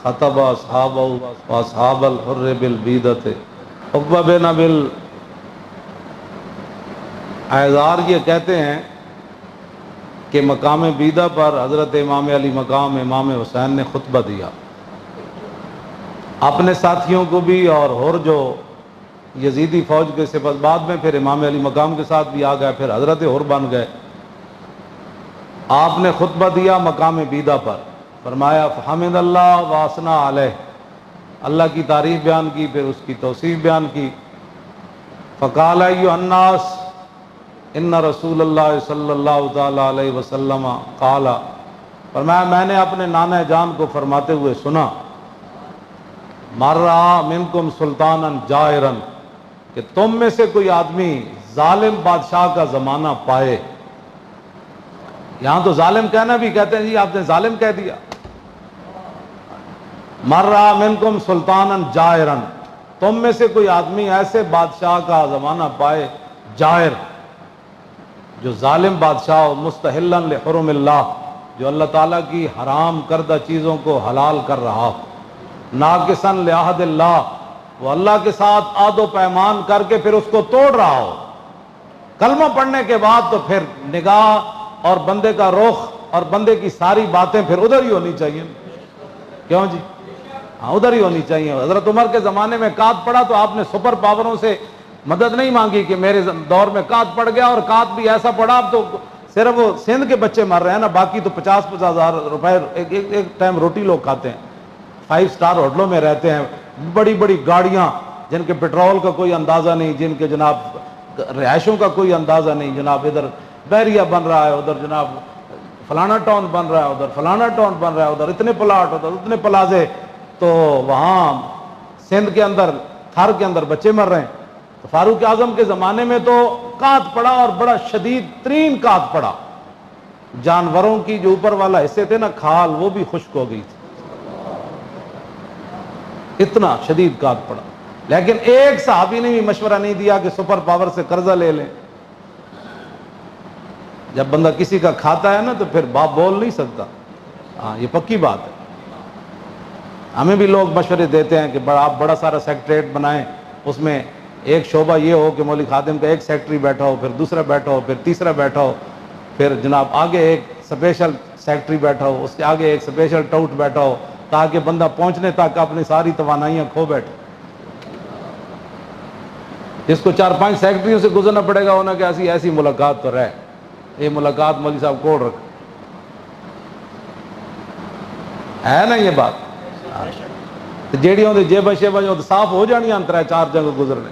خطب اصحابہ واصحاب الحر بالبیدۃ. عقبہ بن ابی اعذار یہ کہتے ہیں کہ مقام بیدہ پر حضرت امام علی مقام امام حسین نے خطبہ دیا اپنے ساتھیوں کو بھی اور جو یزیدی فوج کے سپس بعد میں پھر امام علی مقام کے ساتھ بھی آ گئے, پھر حضرت حر بن گئے. آپ نے خطبہ دیا مقام بیدہ پر. فرمایا فحمد اللہ واسنا علیہ, اللہ کی تعریف بیان کی, پھر اس کی توصیف بیان کی. فقال ایھا الناس ان رسول اللہ صلی اللہ تعالی علیہ وسلم قال. فرمایا میں نے اپنے نانا جان کو فرماتے ہوئے سنا مر رہا منکم سلطانا جائرا, کہ تم میں سے کوئی آدمی ظالم بادشاہ کا زمانہ پائے. یہاں تو ظالم کہنا بھی کہتے ہیں جی آپ نے ظالم کہہ دیا. مر رہا منکم سلطانا جائرا, تم میں سے کوئی آدمی ایسے بادشاہ کا زمانہ پائے, جائر جو ظالم بادشاہ ہو, مستحلا لحرم اللہ جو اللہ تعالیٰ کی حرام کردہ چیزوں کو حلال کر رہا ہو, ناقصا لعہد اللہ وہ اللہ کے ساتھ عہد و پیمان کر کے پھر اس کو توڑ رہا ہو. کلمہ پڑھنے کے بعد تو پھر نگاہ اور بندے کا رخ اور بندے کی ساری باتیں پھر ادھر ہی ہونی چاہیے. کیوں جی ہاں ادھر ہی ہونی چاہیے. حضرت عمر کے زمانے میں قحط پڑا تو آپ نے سپر پاوروں سے مدد نہیں مانگی کہ میرے دور میں قحط پڑ گیا اور قحط بھی ایسا پڑا اب تو صرف وہ سندھ کے بچے مر رہے ہیں نا، باقی تو 50-50 ہزار روپے ایک ٹائم روٹی لوگ کھاتے ہیں، 5 اسٹار ہوٹلوں میں رہتے ہیں، بڑی بڑی گاڑیاں جن کے پیٹرول کا کوئی اندازہ نہیں، جن کے جناب رہائشوں کا کوئی اندازہ نہیں، جناب ادھر بحریہ بن رہا ہے، ادھر جناب فلانا ٹاؤن بن رہا ہے، ادھر فلانا ٹاؤن بن رہا ہے، ادھر اتنے پلاٹ، ادھر اتنے پلازے، تو وہاں سندھ کے اندر تھر کے اندر بچے مر رہے ہیں۔ تو فاروق اعظم کے زمانے میں تو قحط پڑا، اور بڑا شدید ترین قحط پڑا، جانوروں کی جو اوپر والا حصے تھے نا کھال، وہ بھی خشک ہو گئی تھی، اتنا شدید قحط پڑا۔ لیکن ایک صحابی نے بھی مشورہ نہیں دیا کہ سپر پاور سے قرضہ لے لیں۔ جب بندہ کسی کا کھاتا ہے نا تو پھر باپ بول نہیں سکتا، ہاں یہ پکی بات ہے۔ ہمیں بھی لوگ مشورے دیتے ہیں کہ آپ بڑا سارا سیکٹریٹ بنائیں، اس میں ایک شعبہ یہ ہو کہ مولوی خادم کا ایک سیکٹری بیٹھا ہو، پھر دوسرا بیٹھا ہو، پھر تیسرا بیٹھا ہو، پھر جناب آگے ایک اسپیشل سیکٹری بیٹھا ہو، اس کے آگے ایک اسپیشل ٹاؤٹ بیٹھا ہو، تاکہ بندہ پہنچنے تک اپنی ساری توانائیاں کھو بیٹھے۔ جس کو 4-5 سیکٹریوں سے گزرنا پڑے گا انہیں کہ ایسی ملاقات تو رہے، یہ ملاقات مولوی صاحب کوڑ رکھ ہے نا، یہ بات جیڑی ہوندی جیباں شیباں جو صاف ہو جانی انترا 4 جنگ گزرنے،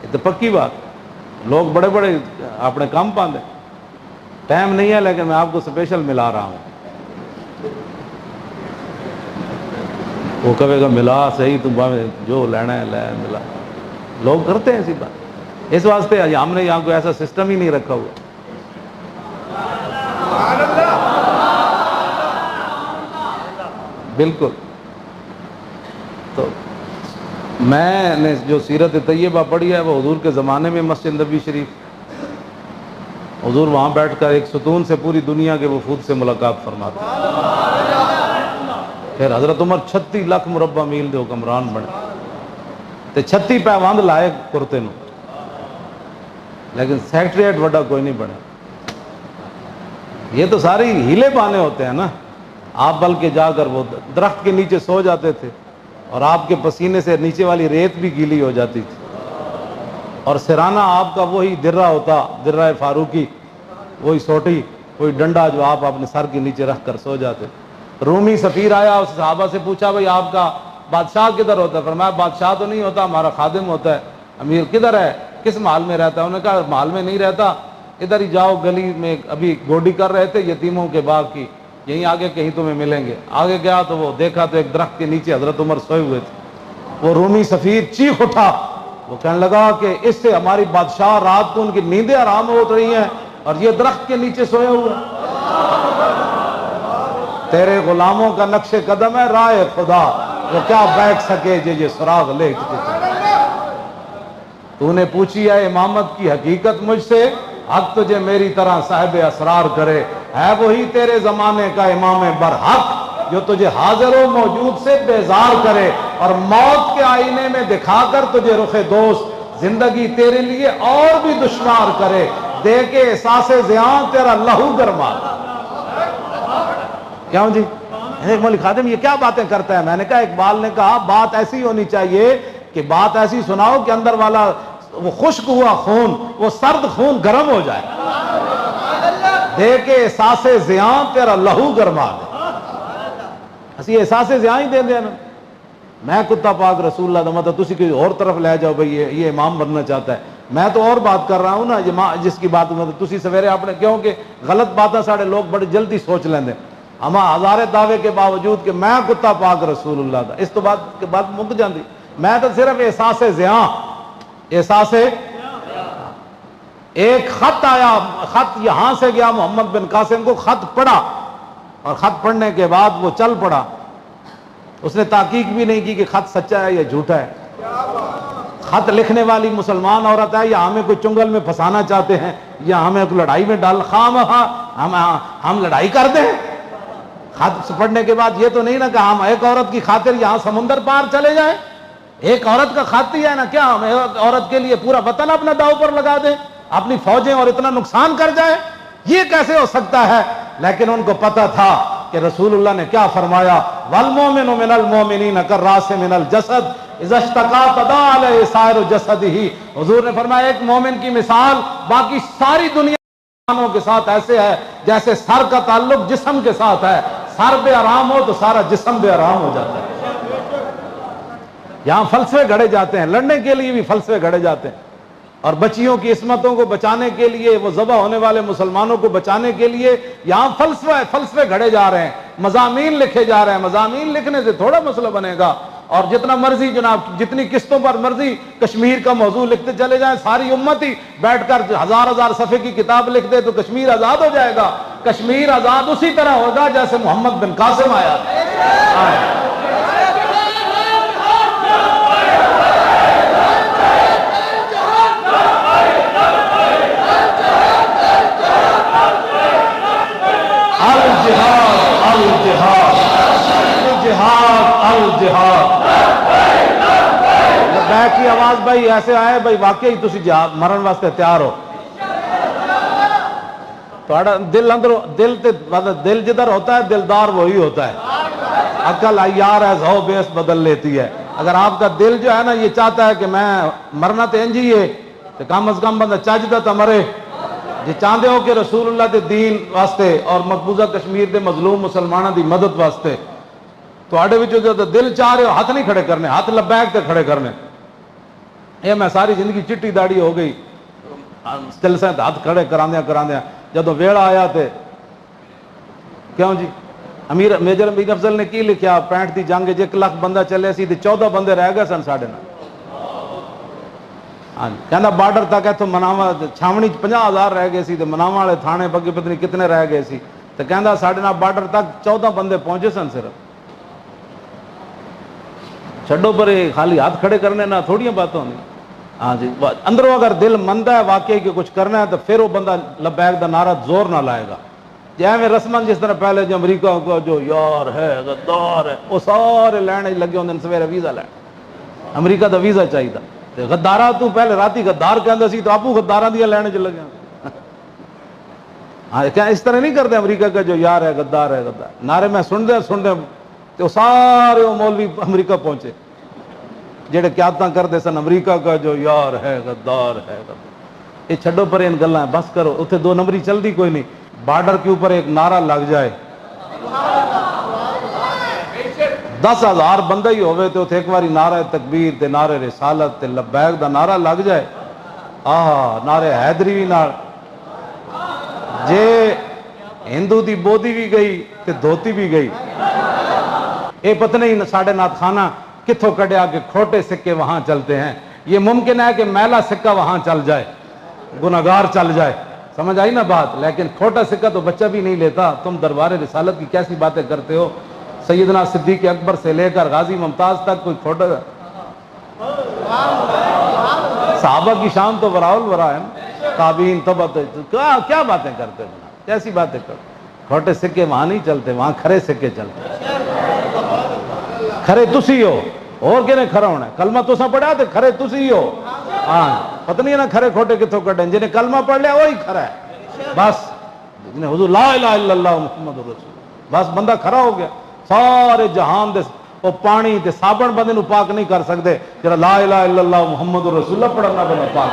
یہ تو پکی بات۔ لوگ بڑے بڑے اپنے کام پاندے، ٹائم نہیں ہے لیکن میں آپ کو اسپیشل ملا رہا ہوں۔ وہ کہے گا ملا صحیح، تم جو لینا ہے لے، ملا، لوگ کرتے ہیں ایسی بات۔ اس واسطے ہم نے یہاں کوئی ایسا سسٹم ہی نہیں رکھا ہوا۔ بالکل۔ تو میں نے جو سیرت طیبہ پڑھی ہے وہ حضور کے زمانے میں مسجد نبی شریف، حضور وہاں بیٹھ کر ایک ستون سے پوری دنیا کے وفود سے ملاقات فرماتے، پھر حضرت عمر 36 لاکھ مربع میل دے حکمران بنے، تے 36 پیوند لائے کرتے نو، لیکن سیکٹریٹ وڈا کوئی نہیں بنے۔ یہ تو ساری ہیلے بانے ہوتے ہیں نا۔ آپ بلکہ جا کر وہ درخت کے نیچے سو جاتے تھے، اور آپ کے پسینے سے نیچے والی ریت بھی گیلی ہو جاتی تھی، اور سرانہ آپ کا وہی درہ ہوتا، درہ فاروقی، وہی سوٹی، وہی ڈنڈا جو آپ اپنے سر کے نیچے رکھ کر سو جاتے۔ رومی سفیر آیا، اس صحابہ سے پوچھا بھائی آپ کا بادشاہ کدھر ہوتا ہے؟ فرمایا بادشاہ تو نہیں ہوتا، ہمارا خادم ہوتا ہے۔ امیر کدھر ہے؟ کس محل میں رہتا ہے؟ انہوں نے کہا محل میں نہیں رہتا، ادھر ہی جاؤ، گلی میں ابھی گوڈی کر رہے تھے یتیموں کے باغ کی، یہیں آگے کہیں تمہیں ملیں گے۔ آگے گیا تو وہ دیکھا تو ایک درخت کے نیچے حضرت عمر سوئے ہوئے تھے۔ وہ رومی سفیر چیخ اٹھا، وہ کہنے لگا کہ اس سے ہماری بادشاہ رات کو ان کی نیندیں آرام ہو رہی ہیں اور یہ درخت کے نیچے سوئے ہوئے۔ تیرے غلاموں کا نقش قدم ہے راہ خدا، وہ کیا بیٹھ سکے یہ سراغ لے کے تو نے پوچھی ہے امامت کی حقیقت مجھ سے، حق تجھے میری طرح صاحب اسرار کرے، ہے وہی تیرے زمانے کا امام برحق جو تجھے حاضر و موجود سے بیزار کرے، اور موت کے آئینے میں دکھا کر تجھے رخ دوست زندگی تیرے لیے اور بھی دشوار کرے، دے کے احساس زیاں تیرا لہو گرما۔ کیوں جی مولوی خادم یہ کیا باتیں کرتا ہے؟ میں نے کہا اقبال نے کہا بات ایسی ہونی چاہیے کہ بات ایسی سناؤ کہ اندر والا وہ خشک ہوا خون، وہ سرد خون گرم ہو جائے، دے کے احساس زیاں تیرا لہو گرما دے۔ اسی احساس زیاں ہی دے دینا۔ میں کتا پاک رسول اللہ دا مطلب تسی کوئی اور طرف لے جاؤ بھئی یہ امام بننا چاہتا ہے، میں تو اور بات کر رہا ہوں نا جس کی بات مطلب تسی سویرے اپنے، کیونکہ غلط باتیں ساڑھے لوگ بڑی جلدی سوچ لیندے، ہمیں ہزارے دعوے کے باوجود کہ میں کتا پاک رسول اللہ دا، اس تو بعد کے بعد مک جاندی۔ میں تو صرف احساس زیاں، احساس ایک خط آیا، خط یہاں سے گیا محمد بن قاسم کو، خط پڑھا، اور خط پڑھنے کے بعد وہ چل پڑا، اس نے تحقیق بھی نہیں کی کہ خط سچا ہے یا جھوٹا ہے۔ خط لکھنے والی مسلمان عورت ہے، یا ہمیں کوئی چنگل میں پھنسانا چاہتے ہیں، یا ہمیں کوئی لڑائی میں ڈال، ہم لڑائی کر دیں۔ خط پڑھنے کے بعد یہ تو نہیں نا کہ ہم ایک عورت کی خاطر یہاں سمندر پار چلے جائیں، ایک عورت کا خط ہی ہے نا، کیا ہم ایک عورت کے لیے پورا وطن اپنا داؤ پر لگا دیں، اپنی فوجیں اور اتنا نقصان کر جائیں؟ یہ کیسے ہو سکتا ہے؟ لیکن ان کو پتا تھا کہ رسول اللہ نے کیا فرمایا، وَالْمُؤْمِنُ مِنَ الْمُؤْمِنِينَ كَالرَّاسِ مِنَ الْجَسَدِ اِذَا اشْتَكَا تَدَاعَى عَلَيْهِ سَائِرُ جَسَدِهِ۔ حضور نے فرمایا ایک مومن کی مثال باقی ساری دنیا مسلمانوں کے ساتھ ایسے ہے جیسے سر کا تعلق جسم کے ساتھ ہے، سر بے آرام ہو تو سارا جسم بے آرام ہو جاتا ہے۔ یہاں فلسفے گھڑے جاتے ہیں، لڑنے کے لیے بھی فلسفے گھڑے جاتے ہیں، اور بچیوں کی عصمتوں کو بچانے کے لیے، وہ ذبح ہونے والے مسلمانوں کو بچانے کے لیے یہاں فلسفے گھڑے جا رہے ہیں، مضامین لکھے جا رہے ہیں۔ مضامین لکھنے سے تھوڑا مسئلہ بنے گا، اور جتنا مرضی جناب جتنی قسطوں پر مرضی کشمیر کا موضوع لکھتے چلے جائیں، ساری امت ہی بیٹھ کر ہزار صفحے کی کتاب لکھ دے تو کشمیر آزاد ہو جائے گا۔ کشمیر آزاد اسی طرح ہوگا جیسے محمد بن قاسم آیا۔ لبیک کی آواز بھائی ایسے آئے بھائی واقعی تسی جہاد مرن واسطے تیار ہو، تھوڑا دل اندر دل جدھر ہوتا ہے دلدار وہی ہوتا ہے، عقل عیار ہے زو بیس بدل لیتی ہے۔ اگر آپ کا دل جو ہے نا یہ چاہتا ہے کہ میں مرنا تو انج ہی ہے تو کم از کم بندہ چاہتا تو مرے، جی چاہتے ہو کہ رسول اللہ دے دین واسطے اور مقبوضہ کشمیر دے مظلوم مسلمانوں دی مدد واسطے تو آڑے وچوں جو دل چاہ رہے ہو ہاتھ نہیں کھڑے کرنے، ہاتھ لبیک تے کھڑے کرنے۔ یہ میں ساری زندگی چٹی داڑھی ہو گئی جلسے ہاتھ کھڑے کراندیاں جدو ویڑا آیا تے کیوں جی میجر امیر افضل نے کی لکھیا 65 دی جنگ 1 لاکھ بندہ چلے سی تے 14 بندے رہ گئے سن ساڑھے نال۔ کہنا بارڈر تک ہے تو مناوا چھاونی 50,000 رہ گئے سی تے مناوا والے تھانے بگے پتنی کتنے رہ گئے سی تے کہندا ساڑھے نال بارڈر تک 14 بندے پہنچے سن صرف۔ چھڈو پر خالی ہاتھ کھڑے کرنے نہ تھوڑیاں باتیں ہوندی۔ ہاں جی اندروں اگر دل مندا ہے واقعی کہ کچھ کرنا ہے تو پھر وہ بندہ لبیک دا نعرہ زور نہ لائے گا۔ جیویں رسمن جس طرح پہلے جو امریکہ کو جو یار ہے غدار ہے وہ سارے لینے لگے ہوندے سویرے ویزا لین، امریکہ دا ویزا چاہیے، غدارا تو پہلے راتی غدار کہندا سی تو آپو غداراں دی لینے چ لگے۔ ہاں کیا اس طرح نہیں کرتے امریکہ کا جو یار ہے غدار نعرے میں سنتے تو سارے وہ مولوی امریکہ پہنچے جڑے قیادتاں کرتے سن امریکہ کا جو یار ہے غدار ہے۔ یہ چھڈو پر ان گلاں بس کرو، اتنے 2 نمبری چلتی کوئی نہیں۔ بارڈر کے اوپر ایک نعرہ لگ جائے 10,000 بندہ ہی ہوئے تو ایک باری نعرہ تکبیر تے نعرہ رسالت تے لبیک دا نعرہ لگ جائے، نعرہ حیدری بھی نال جے ہندو دی بودی بھی گئی تے دھوتی بھی گئی۔ اے پتہ نہیں ساڑھے نات خانہ کتھوں کڑیا کہ کھوٹے سکے وہاں چلتے ہیں، یہ ممکن ہے کہ میلا سکہ وہاں چل جائے، گناہگار چل جائے، سمجھ آئی نا بات؟ لیکن کھوٹا سکہ تو بچہ بھی نہیں لیتا۔ تم دربار رسالت کی کیسی باتیں کرتے ہو؟ سیدنا صدیق اکبر سے لے کر غازی ممتاز تک کوئی کھوٹا صحابہ کی شان تو وراء الورا ہے، تابعین تبع، کیا باتیں کرتے ہو؟ کیسی باتیں کرتے؟ کھوٹے سکے وہاں نہیں چلتے، وہاں کھرے سکے چلتے۔ کھرے تسی ہو اور کہنے کھرا ہونا ہے، کلمہ تسا پڑھا تو کھرے تسی ہو۔ ہاں پتہ نہیں ہے نا کھرے کھوٹے کتوں کٹیں، جنہیں کلمہ پڑھ لیا وہی کھرا ہے بس، جنہیں حضور لا الہ الا اللہ محمد رسول بس بندہ کھرا ہو گیا۔ سارے جہان دے وہ پانی تے صابن بندے نو پاک نہیں کر سکتے جرا لا الہ الا اللہ محمد رسول اللہ پڑھنا بنا پاک۔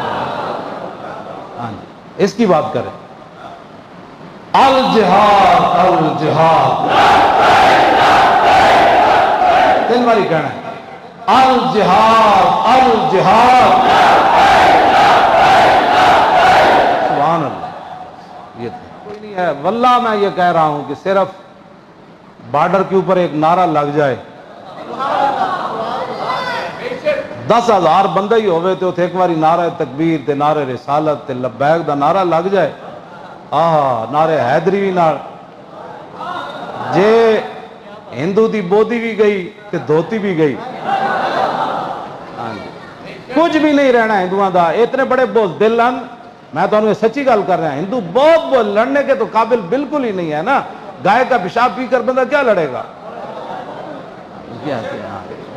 ہاں جی اس کی بات کریں، الجہاد الجہاد 3 باری کہنا ہے، الجہاد الجہاد سبحان اللہ۔ یہ کوئی نہیں ہے واللہ میں یہ کہہ رہا ہوں کہ صرف بارڈر کے اوپر ایک نعرہ لگ جائے 10,000 بندہ ہی ہوئے تو ایک باری نعرہ تکبیر تے نعرہ رسالت تے لبیک دا نعرہ لگ جائے، نعرہ حیدری بھی نال جے ہندو دی بودی بھی گئی تے دھوتی بھی گئی، کچھ بھی نہیں رہنا ہندوؤں دا۔ اتنے بڑے بزدل ہیں، میں تو انہیں سچی گل کر رہا ہوں، ہندو بہت لڑنے کے تو قابل بالکل ہی نہیں ہے نا۔ گائے کا پیشاب پی کر بندہ کیا لڑے گا؟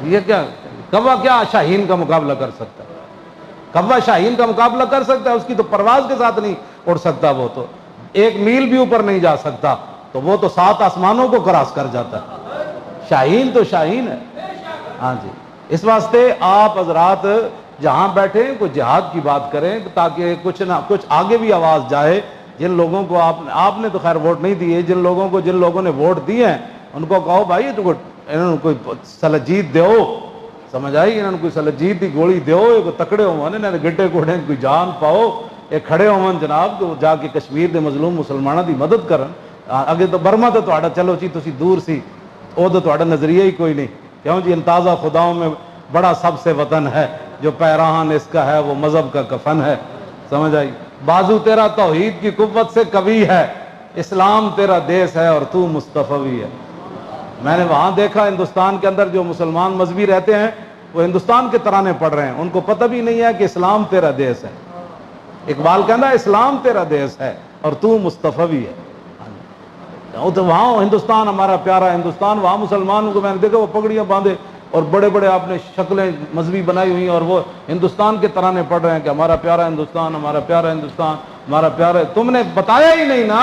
یہ کیا کوا کیا شاہین کا مقابلہ کر سکتا ہے؟ کوا شاہین کا مقابلہ کر سکتا ہے؟ اس کی تو پرواز کے ساتھ نہیں اڑ سکتا، وہ تو 1 میل بھی اوپر نہیں جا سکتا، تو وہ تو 7 آسمانوں کو کراس کر جاتا ہے۔ شاہین تو شاہین ہے۔ ہاں جی اس واسطے آپ حضرات جہاں بیٹھیں کوئی جہاد کی بات کریں تاکہ کچھ نہ کچھ آگے بھی آواز جائے۔ جن لوگوں کو آپ نے تو خیر ووٹ نہیں دیے، جن لوگوں نے ووٹ دیے ہیں ان کو کہو بھائی تو انہوں نے کوئی سلجید دیو، سمجھ آئی، انہوں نے کوئی سلجید دی گولی دیو، یہ تکڑے ہونے گڈے کوڑے کوئی جان پاؤ، یہ کھڑے ہون جناب تو جا کے کشمیر دے مظلوم مسلمانوں دی مدد کرن۔ اگے تو برما تو تہاڈا چلو جی تسی دور سی، وہ تو تہاڈا نظریہ ہی کوئی نہیں، کیوں جی ان تازہ خداؤں میں بڑا سب سے وطن ہے، جو پیراہن اس کا ہے وہ مذہب کا کفن ہے، سمجھ آئی۔ بازو تیرا توحید کی قوت سے قوی ہے، اسلام تیرا دیس ہے اور تو مصطفی ہے۔ میں نے وہاں دیکھا ہندوستان کے اندر جو مسلمان مذہبی رہتے ہیں وہ ہندوستان کے ترانے پڑھ رہے ہیں، ان کو پتہ بھی نہیں ہے کہ اسلام تیرا دیس ہے۔ اقبال کہنا اسلام تیرا دیس ہے اور تو مصطفی ہے۔ تو وہاں ہندوستان ہمارا پیارا ہندوستان، وہاں مسلمانوں کو میں نے دیکھا وہ پگڑیاں باندھے اور بڑے بڑے آپ نے شکلیں مذہبی بنائی ہوئی ہیں اور وہ ہندوستان کے ترانے پڑھ رہے ہیں کہ ہمارا پیارا ہندوستان، ہمارا پیارا ہندوستان، ہمارا پیارا۔ تم نے بتایا ہی نہیں نا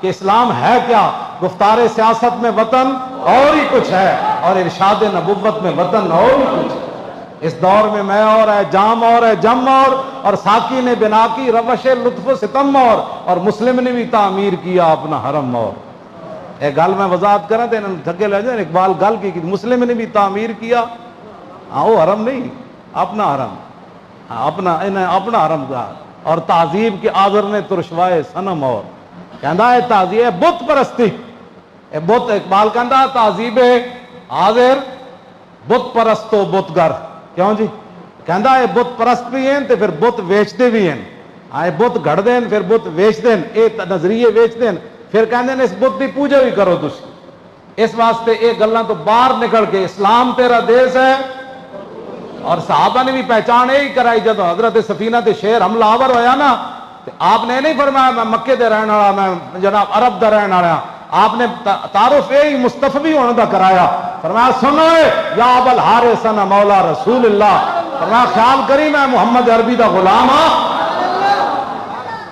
کہ اسلام ہے کیا۔ گفتار سیاست میں وطن اور ہی کچھ ہے اور ارشاد نبوت میں وطن اور ہی کچھ ہے۔ اس دور میں میں اور ہے جام اور ہے جم اور ساکی نے بنا کی روش لطف و ستم اور مسلم نے بھی تعمیر کیا اپنا حرم اور۔ ایک گل میں وضاحت کرا تھے تھکے لے جائیں، اقبال گل کی مسلم نے بھی تعمیر کیا، ہاں وہ حرم نہیں اپنا حرم، اپنا حرم کا، اور تعظیم کے آذر نے ترشوائے صنم اور کہندا ہے تعظیم بت پرستی، بت اقبال کہندا تعظیم حاضر بت پرستو بت گر، کیوں جی کہندا ہے بت پرست بھی ہیں تے پھر بت ویچتے بھی ہیں، آئے بت گھڑ دین پھر بت ویچ دین، اے نظریے ویچ دین، پھر کہندے نے اس بت دی پوجا بھی کرو تسی۔ اس واسطے یہ گلاں تو باہر نکل کے اسلام تیرا دیس ہے، اور صحابہ نے بھی پہچان یہی کرائی جب حضرت سفینہ تے شیر حملہ آور ہویا نا، آپ نے نہیں فرمایا میں مکے دے رہن والا، میں جناب عرب دا رہن والا، آپ نے تعارف یہی مصطفی ہونے دا کرایا، فرمایا سنو یا ابا الحارث انا مولا رسول اللہ، فرمایا خیال کری میں محمد عربی دا غلام ہاں۔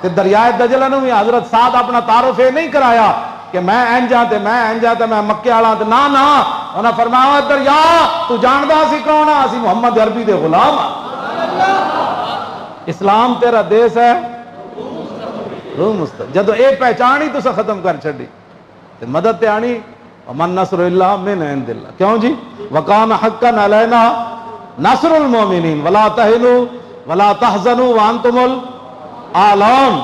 تے دریائے دجلہ نے بھی حضرت سعد اپنا تعارف یہ نہیں کرایا کہ میں اینجا تے میں مکے والا تے نہ انہاں فرمایا دریا تو جاندا سی کون آ، اسی محمد عربی دے غلام ہاں۔ اسلام تیرا دیس ہے روح مستقبل، جدو اے پہچان ہی تسا ختم کر چھڈی تے مدد تے آنی ومن نصر اللہ من عند اللہ، کیوں جی وکان حقا علینا نصر المومنین ولا تہنوا ولا تحزنوا وانتم الاعلون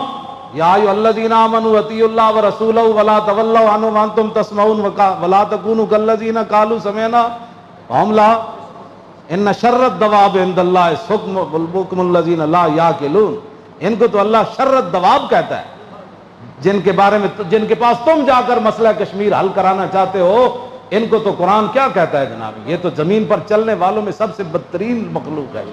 یا ایھا الذین آمنوا اطیعوا اللہ ورسولہ ولا تولوا عنہ وانتم تسمعون ولا تکونوا کالذین قالوا سمعنا وهم لا ان شر الدواب عند اللہ الصم والبکم الذین لا یعقلون۔ ان کو تو اللہ شر الدواب کہتا ہے، جن کے بارے میں جن کے پاس تم جا کر مسئلہ کشمیر حل کرانا چاہتے ہو، ان کو تو قرآن کیا کہتا ہے جناب، یہ تو زمین پر چلنے والوں میں سب سے بدترین مخلوق ہے،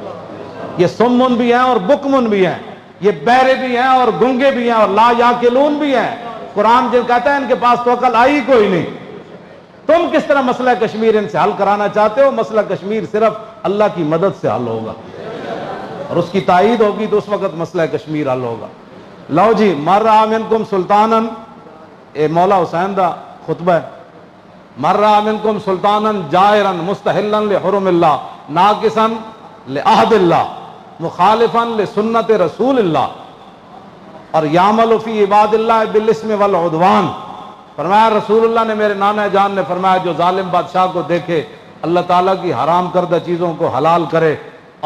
یہ سمن بھی ہیں اور بکمن بھی ہیں، یہ بہرے بھی ہیں اور گنگے بھی ہیں اور لا یعقلون بھی ہیں۔ قرآن جن کہتا ہے ان کے پاس تو عقل آئی کوئی نہیں، تم کس طرح مسئلہ کشمیر ان سے حل کرانا چاہتے ہو؟ مسئلہ کشمیر صرف اللہ کی مدد سے حل ہوگا اور اس کی تائید ہوگی تو اس وقت مسئلہ کشمیر حل ہوگا۔ لو جی مر رہا منکم سلطانن، اے مولا حسین دا خطبہ ہے، مر رہا منکم سلطانن جائرن مستحلا لحرم اللہ ناقصا لعہد اللہ مخالفا لسنت رسول اللہ اور یعمل فی عباد اللہ بالاسم والعدوان۔ فرمایا رسول اللہ نے، میرے نانا جان نے فرمایا جو ظالم بادشاہ کو دیکھے اللہ تعالیٰ کی حرام کردہ چیزوں کو حلال کرے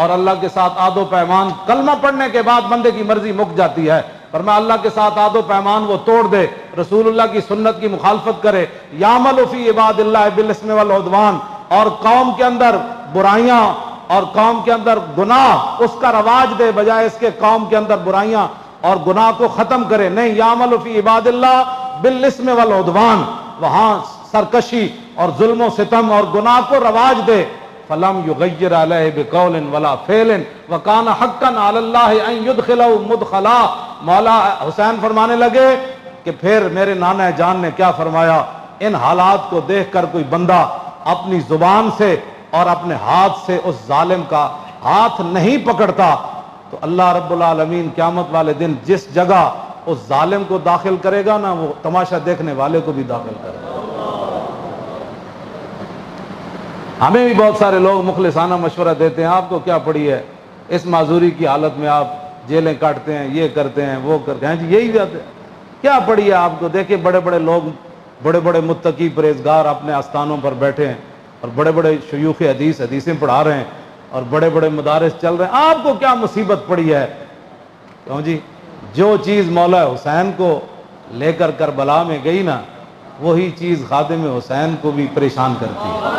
اور اللہ کے ساتھ عہد و پیمان، کلمہ پڑھنے کے بعد بندے کی مرضی مک جاتی ہے، فرمایا اللہ کے ساتھ عہد و پیمان وہ توڑ دے، رسول اللہ کی سنت کی مخالفت کرے، یعمل فی عباد اللہ بالاسم والعدوان، اور قوم کے اندر برائیاں اور قوم کے اندر گناہ اس کا رواج دے بجائے اس کے قوم کے اندر برائیاں اور گناہ کو ختم کرے، نہیں یعمل فی عباد اللہ بالاسم والعدوان، وہاں سرکشی اور ظلم و ستم اور گناہ کو رواج دے، فلم یغیر علیہ بقول ولا فعل وکان حقا علی اللہ ان یدخلہ مدخلا۔ مولا حسین فرمانے لگے کہ پھر میرے نانا جان نے کیا فرمایا، ان حالات کو دیکھ کر کوئی بندہ اپنی زبان سے اور اپنے ہاتھ سے اس ظالم کا ہاتھ نہیں پکڑتا تو اللہ رب العالمین قیامت والے دن جس جگہ اس ظالم کو داخل کرے گا نا، وہ تماشا دیکھنے والے کو بھی داخل کرے گا۔ ہمیں بھی بہت سارے لوگ مخلصانہ مشورہ دیتے ہیں، آپ کو کیا پڑی ہے، اس معذوری کی حالت میں آپ جیلیں کاٹتے ہیں، یہ کرتے ہیں وہ کرتے ہیں، جی یہی بات ہے، کیا پڑی ہے آپ کو؟ دیکھیں بڑے بڑے لوگ، بڑے بڑے متقی پرہیزگار اپنے آستانوں پر بیٹھے ہیں، اور بڑے بڑے شیوخ حدیث حدیثیں پڑھا رہے ہیں، اور بڑے بڑے مدارس چل رہے ہیں، آپ کو کیا مصیبت پڑی ہے؟ کیوں جی؟ جو چیز مولا حسین کو لے کر کربلا میں گئی نا، وہی چیز خادم حسین کو بھی پریشان کرتی ہے۔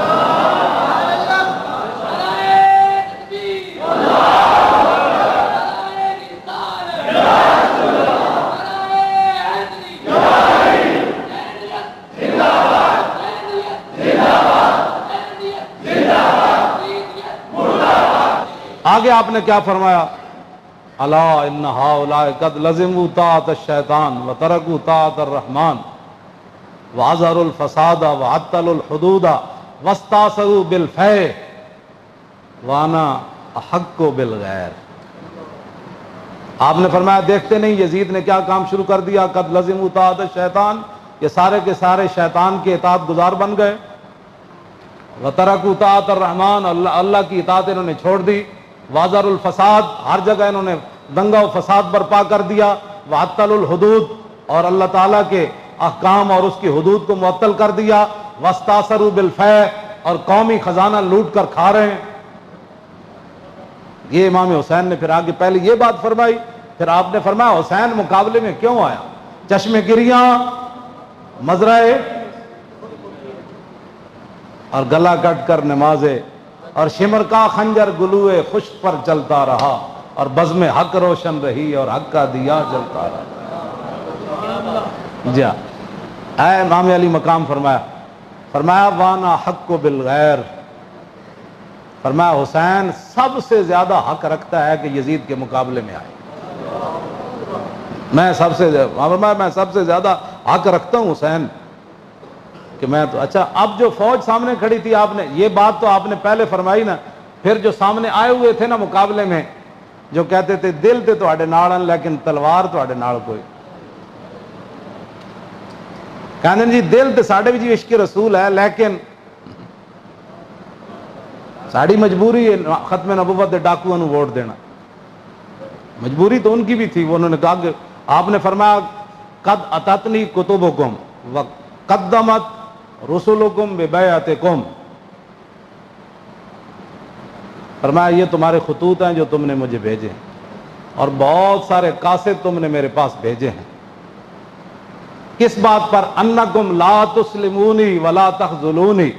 آگے آپ نے کیا فرمایا؟ الا ان ہؤلاء قد لزموا طاعۃ الشیطان وترکوا طاعۃ الرحمن واظہروا الفساد وعطلوا الحدود واستاثروا بالفیء وانا احق بالغیر۔ آپ نے فرمایا دیکھتے نہیں یزید نے کیا کام شروع کر دیا؟ قد لزموا طاعۃ الشیطان، یہ سارے کے سارے شیطان کے اطاعت گزار بن گئے، وترکوا طاعۃ الرحمن، اللہ کی اطاعت انہوں نے چھوڑ دی، واظہروا الفساد، ہر جگہ انہوں نے دنگا و فساد برپا کر دیا، وعطلوا الحدود، اور اللہ تعالیٰ کے احکام اور اس کی حدود کو معطل کر دیا، واستاثروا بالفیء، اور قومی خزانہ لوٹ کر کھا رہے ہیں۔ یہ امام حسین نے پھر آگے پہلے یہ بات فرمائی، پھر آپ نے فرمایا حسین مقابلے میں کیوں آیا؟ چشم گریاں، مزرعے اور گلا کٹ کر نمازے، اور شمر کا خنجر گلوئے خشک پر چلتا رہا، اور بزم حق روشن رہی اور حق کا دیا جلتا رہا۔ جی اے امام علی مقام فرمایا وانا حق بالغیر، فرمایا حسین سب سے زیادہ حق رکھتا ہے کہ یزید کے مقابلے میں آئے۔ میں سب سے زیادہ حق رکھتا ہوں حسین کہ میں تو اچھا، اب جو فوج سامنے کھڑی تھی، آپ نے یہ بات تو آپ نے پہلے فرمائی نا، پھر جو سامنے آئے ہوئے تھے نا مقابلے میں، جو کہتے تھے دل تے تواڈے نال لیکن تلوار تواڈے نال کوئی، کہنے جی دل تے ساڈے بھی جی عشق رسول ہے، لیکن ساڑی مجبوری ہے ختم نبوت دے ڈاکوؤں نو ووٹ دینا، مجبوری تو ان کی بھی تھی۔ وہ انہوں نے کہا کہ آپ نے فرمایا قد اتتنی کتبکم وقدمت رسلکم ببیعتکم، فرمایا یہ تمہارے خطوط ہیں جو تم نے مجھے بھیجے، اور بہت سارے قاصد تم نے میرے پاس بھیجے ہیں، کس بات پر؟ انکم لا تسلمونی ولا تخذلونی،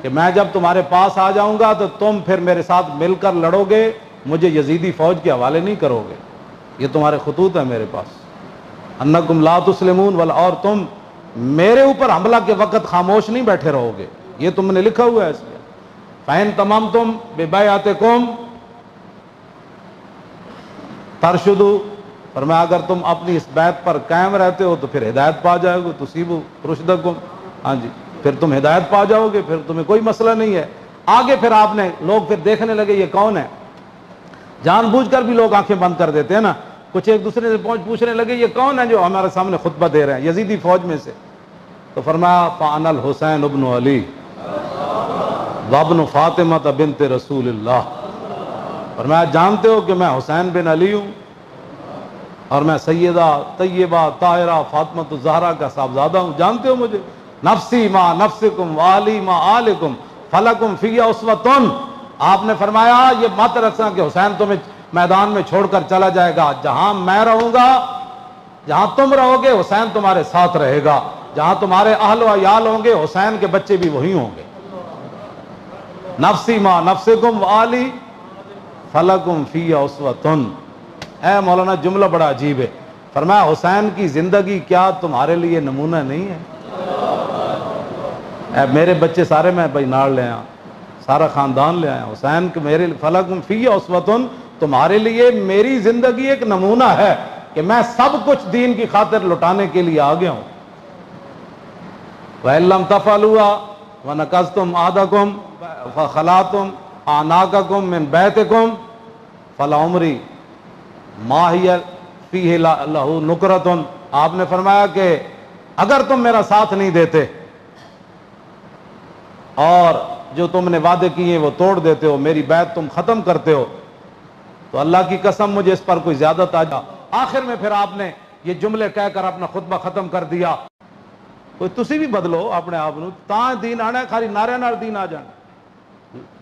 کہ میں جب تمہارے پاس آ جاؤں گا تو تم پھر میرے ساتھ مل کر لڑو گے، مجھے یزیدی فوج کے حوالے نہیں کرو گے، یہ تمہارے خطوط ہیں میرے پاس، انکم لا تسلمون ولا، اور تم میرے اوپر حملہ کے وقت خاموش نہیں بیٹھے رہو گے، یہ تم نے لکھا ہوا ہے اس میں۔ فَإِن تَمَمْتُمْ بِبَيْعَتِكُمْ تَرْشُدُوا، فرمایا اگر تم اپنی اس بیعت پر قائم رہتے ہو تو پھر ہدایت پا جاؤ گے، تُصِيبُوا رُشْدَكُمْ، ہاں جی پھر تم ہدایت پا جاؤ گے، پھر تمہیں کوئی مسئلہ نہیں ہے۔ آگے پھر آپ نے لوگ پھر دیکھنے لگے یہ کون ہے، جان بوجھ کر بھی لوگ آنکھیں بند کر دیتے ہیں نا، کچھ ایک دوسرے سے پوچھنے لگے یہ کون ہے جو ہمارے سامنے خطبہ دے رہے ہیں یزیدی فوج میں سے، تو فرمایا فَأَنَا الْحُسَيْنُ ابْنُ عَلِي وَابْنُ فَاطِمَةَ بِنْتِ رسول اللہ، فرمایا جانتے ہو کہ میں حسین بن علی ہوں، اور میں سیدہ طیبہ طاہرہ فاطمہ الزہرا کا صاحبزادہ ہوں، جانتے ہو مجھے؟ نفسی ما نفسکم والی ما آلکم فلکم فی اسوۃ، آپ نے فرمایا یہ مت رکھنا کہ حسین تمہیں میدان میں چھوڑ کر چلا جائے گا، جہاں میں رہوں گا، جہاں تم رہو گے حسین تمہارے ساتھ رہے گا، جہاں تمہارے اہل و عیال ہوں گے حسین کے بچے بھی وہی ہوں گے۔ نفسی ما نفسکم والی فلکم فی اسوۃ، اے مولانا جملہ بڑا عجیب ہے، فرمایا حسین کی زندگی کیا تمہارے لیے نمونہ نہیں ہے؟ اے میرے بچے سارے میں بھائی نال لے آیا، سارا خاندان لے آیا، حسین کے میرے فلکم فی اسوۃ، تمہارے لیے میری زندگی ایک نمونہ ہے کہ میں سب کچھ دین کی خاطر لٹانے کے لیے آ گیا ہوں۔ وَإِن لَّمْ تَفْعَلُوا وَنَقَضْتُمْ عَهْدَكُمْ فَخَلَعْتُمْ أَعْنَاقَكُمْ مِنْ بَيْتِكُمْ فَلَعُمْرِي مَا هِيَ فِيهِ لَهُ نُكْرَةٌ، آپ نے فرمایا کہ اگر تم میرا ساتھ نہیں دیتے اور جو تم نے وعدے کیے وہ توڑ دیتے ہو، میری بیعت تم ختم کرتے ہو، تو اللہ کی قسم مجھے اس پر کوئی زیادہ تاج۔ آخر میں پھر آپ نے یہ جملے کہہ کر اپنا خطبہ ختم کر دیا. کوئی تسی بھی بدلو اپنے آپ نو, تاں دین آنا ہے, خالی نعرے نال دین آ جانا.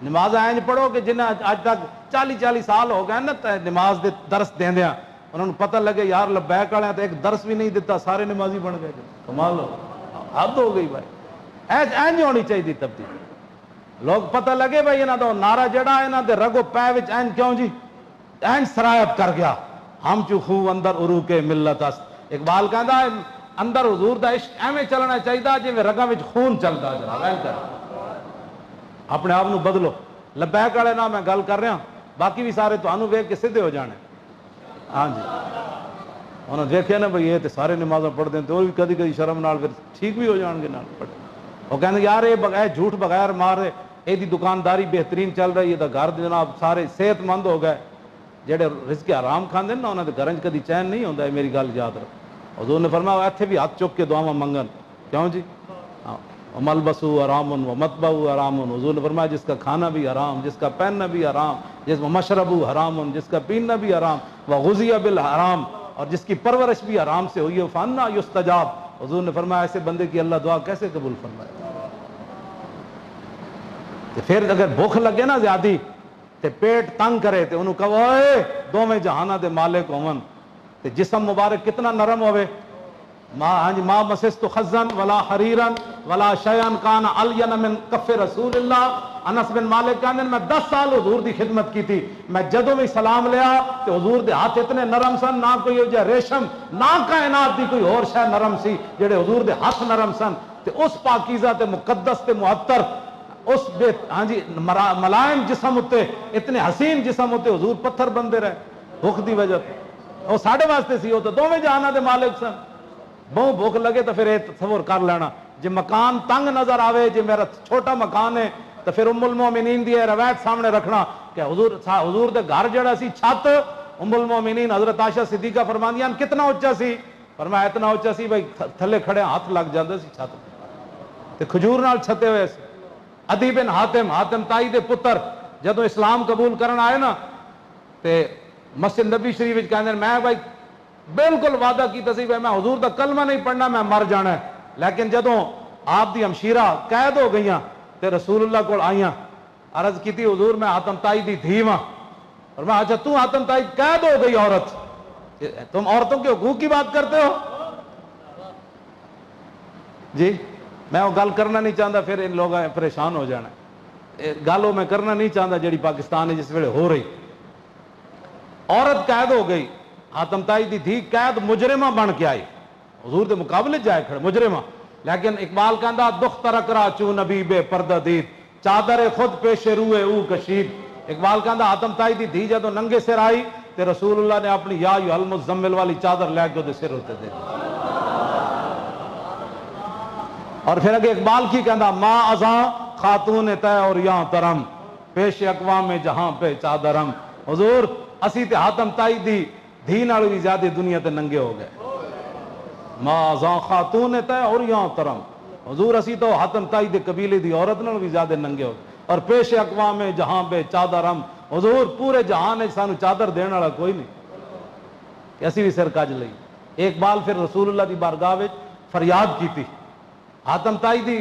نماز اینج پڑھو کہ جنہیں اج تک 40 سال ہو گئے نا نماز دے درس دیندیاں, انہوں نے پتہ لگے یار لبیک والے تو ایک درس بھی نہیں دیتا, سارے نمازی بن گئے. کمال ہو, حد ہو گئی بھائی. اینج ہونی چاہیے تبدیلی. لوگ پتہ لگے بھائی انہاں دا نعرہ جڑا ہے انہاں دے رگو پے وچ اینج کیوں جی اینج سرایت کر گیا, ہم چو خو اندر عروق ملت است. اقبال کہندا ہے اندر حضور دا عشق ایویں چلنا چاہیے جویں رگاں وچ خون چلدا جناب. اینج کر اپنے آپ نو بدلو. لبیک والے نہ میں گل کر رہا, باقی بھی سارے تانوں ویکھ کے سیدھے ہو جانے. ہاں جی, انہوں نے دیکھیا نا بھئی یہ تے سارے نمازاں پڑھ دیں, تو بھی کدی کدی شرم نال پھر ٹھیک بھی ہو جان گے نال پڑھ. وہ کہندے یار یہ بغیر جھوٹ بغیر مارے یہ دی دکانداری بہترین چل رہی ہے, دا گھر جناب سارے صحت مند ہو گئے. جڑے رزق حرام کھاندے نا انہاں دے گھراں وچ کدی چین نہیں ہوندا. میری گل یاد رکھ. حضور نے فرمایا ایتھے بھی ہاتھ چک کے دعاواں منگن. کیوں جی؟ ملبسو حرام و مطبعو حرام. حضور نے فرمایا جس کا کھانا بھی حرام, جس کا پہننا بھی حرام, جس میں مشربو حرام, جس کا پینا بھی حرام, وغذی بالحرام, اور جس کی پرورش بھی حرام سے ہوئی ہے, فانا یستجاب. حضور نے فرمایا ایسے بندے کی اللہ دعا کیسے قبول فرمائے؟ پھر اگر بھوک لگے نا زیادی تے پیٹ تنگ کرے تے انہوں کہو اے دوویں جہاناں دے مالک ہون, تے جسم مبارک کتنا نرم ہوئے. ما مسست خزن ولا حریرن ولا شیئن کان الین من کف رسول اللہ. انس بن مالک کہندے میں 10 سال حضور دی خدمت کی تھی, میں جدوں بھی سلام لیا تے حضور دے ہاتھ اتنے نرم سن, نہ کوئی جا ریشم نہ کائنات دی کوئی اور شے نرم سی جڑے حضور دے ہاتھ نرم سن. تے اس پاکیزہ تے مقدس تے معطر اس بے ہاں جی ملائم جسم ہوتے, اتنے حسین جسم ہوتے, حضور پتھر بندے رہے بھوک دی وجہ تے. وہ ساڑھے واسطے سی, وہ تو دوویں جہاناں دے مالک سن. بہت بھوک لگے تو پھر یہ تصور کر لینا, جی مکان تنگ نظر آوے, جی میرا چھوٹا مکان ہے تو پھر ام المومنین دی روایت سامنے رکھنا کہ حضور دے گھر جڑا سی چھت, ام المومنین حضرت عائشہ صدیقہ فرماندیاں کتنا اونچا سی؟ فرمایا اتنا اونچا سی بھائی تھلے کھڑے ہاتھ لگ جاندے سی چھت تے کھجور نال چھتے ہوئے سی. عدی بن حاتم تائی دے پتر جدوں اسلام قبول کرن آئے نا تے مسجد نبی شریف وچ کہندے میں بھائی بالکل وعدہ کیتا سی میں حضور دا کلمہ نہیں پڑھنا, میں مر جانا ہے. لیکن جدوں آپ دی ہمشیرہ قید ہو گئیاں تے رسول اللہ کو آئیاں, عرض کی تھی حضور میں حاتم تائی دی دھی ہاں. اور میں اچھا تو حاتم تائی قید ہو گئی عورت, تم عورتوں کے حقوق کی بات کرتے ہو جی؟ میں وہ گل کرنا نہیں چاہتا, پھر ان لوگ پریشان ہو جانا. گل وہ میں کرنا نہیں چاہتا جیڑی پاکستان ہے جس ویلے ہو رہی. عورت قید ہو گئی, حاتم تائی دی دھی قید مجرمہ بن کے آئی, حضور دے مقابلے جائے کھڑے مجرمہ. لیکن اقبال کہندا دخ ترک را چو نبی بے پردہ دید, چادر خود پیش روئے او کشید. اقبال کہندا حاتم تائی دی دھی جدوں ننگے سر آئی تے رسول اللہ نے اپنی یا ایھا المزمل والی چادر لے کے دے سر ہوتے دے. اور پھر اگے اقبال کی کہندا ما ازاں خاتون طے اور یاں ترم, پیش اقوام جہاں پہ چادرم. حضور اسی تے حاتم تائی دی دھی نال بھی زیادہ دنیا تے ننگے ہو گئے. ما ازاں خاتون طے اور یاں ترم, حضور اسی تو حاتم تائی دے قبیلے دی عورت نال بھی زیادہ ننگے ہو گئے. اور پیش اقوام جہاں پہ چادرم, حضور پورے جہان وچ سانو چادر دین والا کوئی نہیں کہ اسی بھی سر کج لئی. ایک بال پھر رسول اللہ دی بارگاہ وچ فریاد کیتی, حاتم تائی دی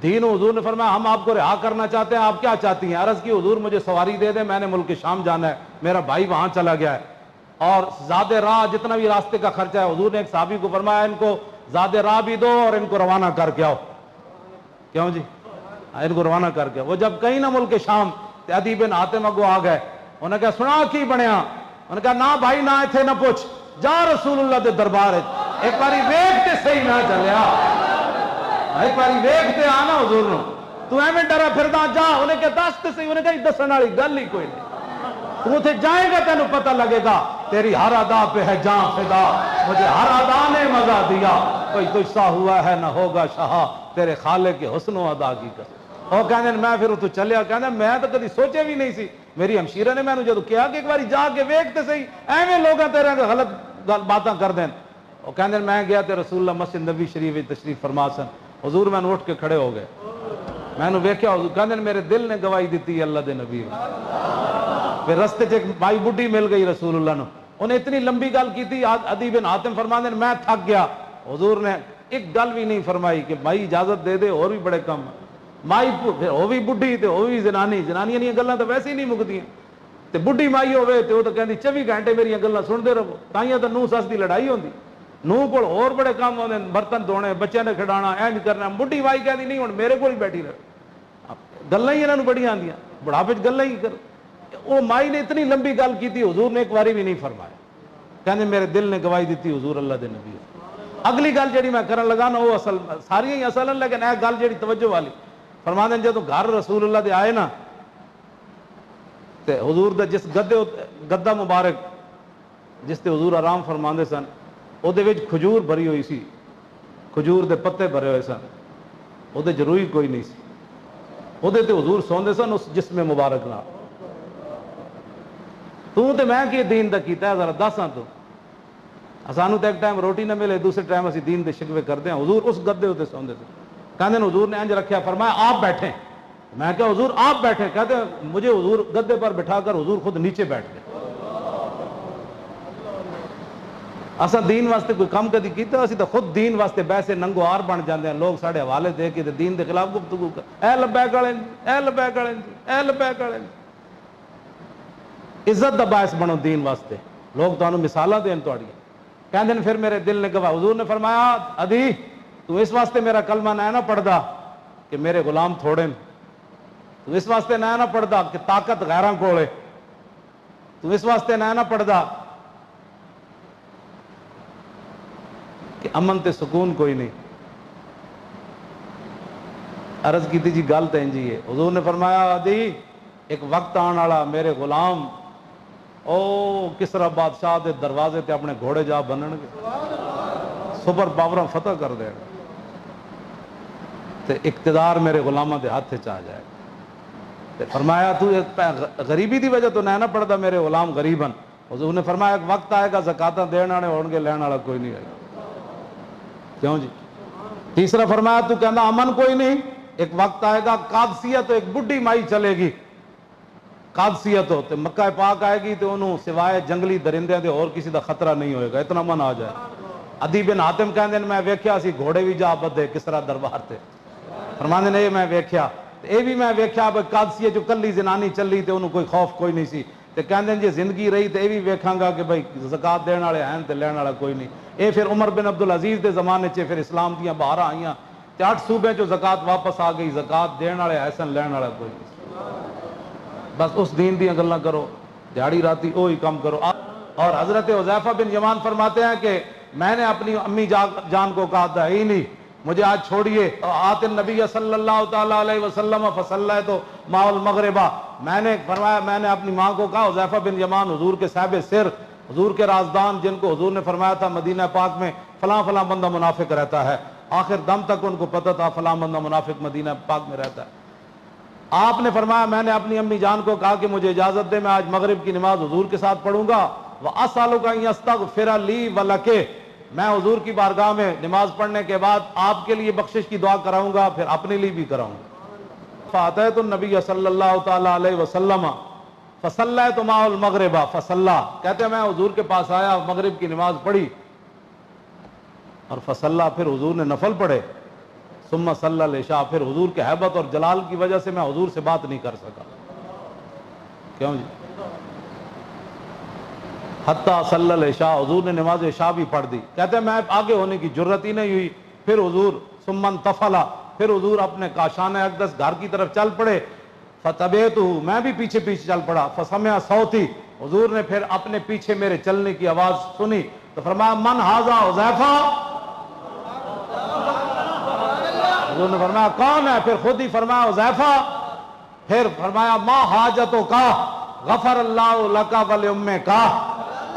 دین. حضور نے فرمایا ہم آپ کو رہا کرنا چاہتے ہیں, آپ کیا چاہتی ہیں؟ عرض کی حضور مجھے سواری دے دیں, میں نے ملک شام جانا ہے, میرا بھائی وہاں چلا گیا ہے, اور زیادہ راہ جتنا بھی راستے کا خرچہ ہے. حضور نے ایک صحابی کو فرمایا ان کو زیادہ راہ بھی دو اور ان کو روانہ کر کے آؤ. کیوں جی؟ ان کو روانہ کر کے. وہ جب کہیں نہ ملک شام تے عدی بن حاتم اگو آ گئے, انہوں نے کہا سنا کی بنیا؟ انہوں نے کہا نہ بھائی نہ ایتھے نہ پوچھ, جا رسول اللہ دے دربار ایک باری ویکھ تے صحیح نہ چلیا, ایک باری ویکھ تے آنا حضور نو, تو ایویں ڈرا پھردا جا. انہیں کہا دس تے صحیح, انہیں کہا دسن والی گل ہی کوئی نہیں, تو اتنے جائے گا تینوں پتہ لگے گا. تیری ہر ادا پہ ہے جان فدا, مجھے ہر ادا نے مزہ دیا, کوئی تجھ سا ہوا ہے نہ ہوگا شہا, تیرے خالق کے حسن و ادا کی قسم. اور کہنے میں پھر تو چلیا, کہنے میں تو کدی سوچے بھی نہیں سی. میری ہمشیرہ نے میں نے جدو کیا کہ ایک باری جا کے ویکھتے صحیح ایویں لوگاں تیرے غلط باتاں کر دین. اور کہنے میں گیا تے رسول اللہ مسجد نبی شریف تشریف فرما سن. حضور میں اٹھ کے کھڑے ہو گئے, میں نے ویکھیا حضور کہنے میرے دل نے گواہی دیتی اللہ دے نبی. پھر رستے ایک بھائی بڈھی مل گئی رسول اللہ نو, انہیں اتنی لمبی گل کی تھی. عدی بن حاتم فرماتے ہیں میں تھک گیا, حضور نے ایک گل بھی نہیں فرمائی کہ بھائی اجازت دے دے, اور بھی بڑے کم. مائی پھر وہ بھی بڈھی تے وہ بھی زنانی, زنانیاں دیا گلاں تو ویسے ہی نہیں مکدیاں, تے بڈھی مائی ہوے تے وہ تو کہندی 24 گھنٹے میری گلاں سنتے رہو. تائیاں تو نوہ سس دی لڑائی ہوندی, نوہ کول اور بڑے کام ہوندے, برتن دھونے, بچیاں نے کھڈانا, اینج کرنا. بڈھی مائی کہندی نہیں ہن میرے کول ہی بیٹھی رہے, گلاں ہی انہاں نوں بڑیاں آندیاں, بڑھاپے وچ گلاں ہی کر. وہ مائی نے اتنی لمبی گل کی تھی, حضور نے ایک باری بھی نہیں فرمایا. کہندے میرے دل نے گواہی دیتی حضور اللہ دے نبی. اگلی گل جہی میں کرن لگا نا وہ اصل ساری ہی اصل ہیں, لیکن اے گل جہی توجہ والی. فرماتے ہیں جدوں گھر رسول اللہ دے آئے نا تے حضور دا جس گدا مبارک جس تے حضور آرام فرماندے سن, او دے وچ کھجور بھری ہوئی سی, کھجور دے پتے بھرے ہوئے سن, او دے روئی کوئی نہیں سی, او دے تے حضور سوندے سن اس جسم مبارک نال. تو تے میں کہ دین دا کیتا ہے ذرا دساں تو. سانو تو ایک ٹائم روٹی نہ ملے, دوسرے ٹائم اسی دین دے شکوے کرتے ہیں. حضور اس گدے ہوتے سوندے تھے. کہتے ہیں حضور نے انج رکھیا, فرمایا آپ بیٹھیں. میں کہا حضور آپ بیٹھیں. کہتے ہیں مجھے حضور گدے پر بٹھا کر حضور خود نیچے بیٹھ گئے. اسا دین واسطے کوئی کام کدی کیتا, اسی تو خود دین واسطے بیسے ننگو آر بن جاندے ہیں. لوگ ساڈے حوالے دے کے دین دے خلاف گفتگو کر, اے لبیک والے, اے لبیک والے, اے لبیک والے. عزت دا باعث بنو دین واسطے, لوگ تانوں مثالاں دین تہاڈیاں. کہندے نے پھر میرے دل نے گواہ. حضور نے فرمایا عدی تو اس واسطے میرا کلمہ نہ پڑھدا کہ میرے غلام تھوڑے, تو اس واسطے نہ پڑھدا کہ طاقت غیراں کول ہے, تو اس واسطے نہ پڑھدا کہ امن تے سکون کوئی نہیں. عرض کی تھی جی گل تے انجی ہے. حضور نے فرمایا عدی ایک وقت آن والا میرے غلام او کسرا بادشاہ دے دروازے تے اپنے گھوڑے جا بنن گے, سپر پاوراں فتح کر دے گا, تے اقتدار میرے غلاماں دے ہاتھ چ آ جائے گا. تے فرمایا تو غریبی دی وجہ تو نہ پڑھدا میرے غلام غریبن. حضور نے فرمایا ایک وقت آئے گا زکاتاں دین والے ہون گے, لین والا کوئی نہیں آئے گا. کیوں جی؟ تیسرا فرمایا تو کہنا امن کوئی نہیں, ایک وقت آئے گا قادسیہ تو ایک بڈھی مائی چلے گی, قادسیہ تو مکہ پاک آئے گی تو انہوں سوائے جنگلی درندے دے اور کسی دا خطرہ نہیں ہوئے گا, اتنا من آ جائے. عدی بن حاتم کہندے میں ویکھیا سی گھوڑے بھی جا بدے کسرا دربار تے. فرماندے نے یہ میں ویکھیا, اے بھی میں ویکھیا بھئی قادسیہ جو کلی زنانی چلی تے انہوں کوئی خوف کوئی نہیں سی. تے کہندے جی زندگی رہی تے اے بھی ویکھاں گا کہ بھئی زکات دین والے ہیں تے لین والا کوئی نہیں. اے پھر عمر بن عبدالعزیز دے زمانے چ پھر اسلام دیاں بہاراں آئیاں تے 8 صوبے جو زکات واپس آ گئی, زکات دین والے ایسن لین والا کوئی نہیں. بس اس دین دیاں گلاں کرو, دیہڑی راتی وہی کام کرو. اور حضرت حذیفہ بن یمان فرماتے ہیں کہ میں نے اپنی امی جان کو کہا تھا ہی نہیں مجھے آج چھوڑیے, آت النبی صلی اللہ تعالیٰ علیہ وسلم فصلیت مع المغربہ. میں نے فرمایا, میں نے اپنی ماں کو کہا, حذیفہ بن یمان حضور کے صاحب سر, حضور کے رازدان, جن کو حضور نے فرمایا تھا مدینہ پاک میں فلاں فلاں بندہ منافق رہتا ہے, آخر دم تک ان کو پتہ تھا فلاں بندہ منافق مدینہ پاک میں رہتا ہے. آپ نے فرمایا میں نے اپنی امی جان کو کہا کہ مجھے اجازت دے, میں آج مغرب کی نماز حضور کے ساتھ پڑھوں گا. وَأَسْأَلُكَ أَن يَسْتَغْفِرَ لِي وَلَكَ, میں حضور کی بارگاہ میں نماز پڑھنے کے بعد آپ کے لیے بخشش کی دعا کراؤں گا, پھر اپنے لیے بھی کراؤں گا. فَأَتَيْتُ النَّبِيَّ صلی اللہ تعالیٰ علیہ وسلم فَصَلَّيْتُ مَعَهُ الْمَغْرِبَ فَصَلَّى. کہتے ہیں میں حضور کے پاس آیا, مغرب کی نماز پڑھی اور فصلہ, پھر حضور نے نفل پڑھے. ثم صلی العشاء, پھر حضور کے ہیبت اور جلال کی وجہ سے میں حضور سے بات نہیں کر سکا. کیوں جی؟ حتیٰ صلی العشاء, حضور نے نماز عشاء بھی پڑھ دی. کہتے ہیں میں آگے ہونے کی جرت ہی نہیں ہوئی. پھر حضور ثم انتفلا, پھر حضور اپنے کاشان اقدس گھر کی طرف چل پڑے. فتبعتہ, میں بھی پیچھے پیچھے چل پڑا. فسمع صوتی, حضور نے پھر اپنے پیچھے میرے چلنے کی آواز سنی تو فرمایا من ھذا حذیفہ. حضور نے فرمایا کون ہے؟ پھر خود ہی فرمایا حذیفہ. پھر فرمایا ما حاجتک غفر اللہ لک ولأمک.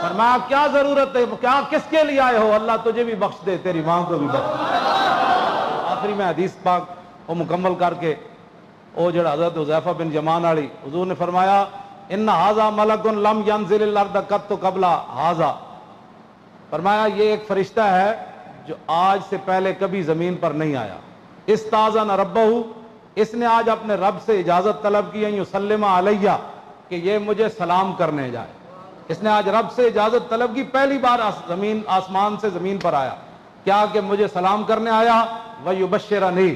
فرمایا کیا ضرورت ہے, کیا کس کے لیے آئے ہو, اللہ تجھے بھی بخش دے, تیری ماں کو بھی بخش دے. آخری میں حدیث پاک وہ مکمل کر کے وہ جڑا حضرت حذیفہ بن یمان والی, حضور نے فرمایا ان ھذا ملک لم ینزل الارض قط قبل ھذا. فرمایا یہ ایک فرشتہ ہے جو آج سے پہلے کبھی زمین پر نہیں آیا. استاذن ربہ, اس نے آج اپنے رب سے اجازت طلب کی, یسلم علیہ, کہ یہ مجھے سلام کرنے جائے. اس نے آج رب سے اجازت طلب کی، پہلی بار زمین آسمان سے زمین پر آیا، کیا کہ مجھے سلام کرنے آیا، وَيُبَشِّرَنِي،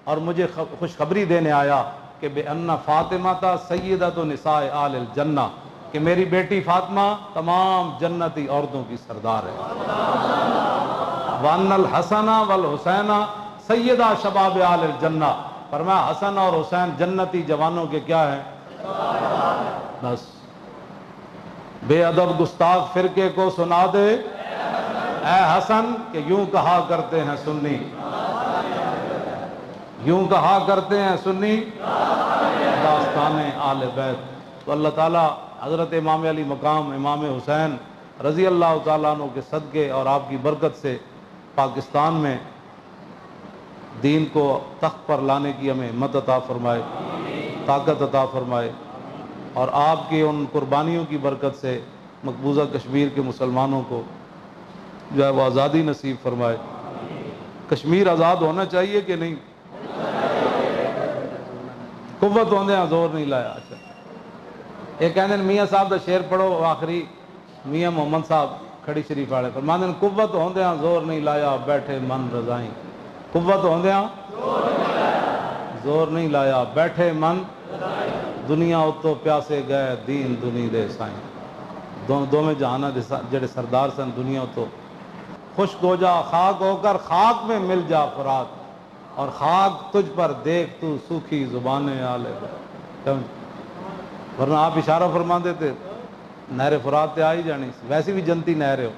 اور مجھے خوشخبری دینے آیا کہ بِأَنَّ فاطمہ سیدۃ نساء آل الجنہ، کہ میری بیٹی فاطمہ تمام جنتی عورتوں کی سردار ہے، وَأَنَّ الْحَسَنَ وَالْحُسَيْنَ سیدہ شباب آل الجنہ، فرمایا حسن اور حسین جنتی جوانوں کے کیا ہیں؟ بس بے ادب گستاخ فرقے کو سنا دے اے حسن کہ یوں کہا کرتے ہیں سنی، یوں کہا کرتے ہیں سنی داستان آل بیت۔ تو اللہ تعالیٰ حضرت امام علی مقام امام حسین رضی اللہ تعالیٰ عنہ کے صدقے اور آپ کی برکت سے پاکستان میں دین کو تخت پر لانے کی ہمیں ہمت عطا فرمائے، طاقت عطا فرمائے، اور آپ کی ان قربانیوں کی برکت سے مقبوضہ کشمیر کے مسلمانوں کو جو ہے وہ آزادی نصیب فرمائے۔ کشمیر آزاد ہونا چاہیے کہ نہیں؟ قوت ہوندے زور نہیں لایا۔ اچھا یہ کہنے میاں صاحب دا شعر پڑھو، آخری میاں محمد صاحب کھڑی شریف والے فرماندے قوت ہوندے زور نہیں لایا بیٹھے من رضائیں، قوت ہوندے زور نہیں لایا بیٹھے من، دنیا اتو پیاسے گئے دین دنی دے سائیں، دونوں جہانہ دے جڑے سردار سن دنیا تو خشک ہو جا خاک ہو کر خاک میں مل جا فرات، اور خاک تجھ پر دیکھ تو سوکھی زبانیں آلے، ورنہ آپ اشارہ فرما دیتے نہر فرات تے آئی جانی سی، ویسے بھی جنتی نہر ہو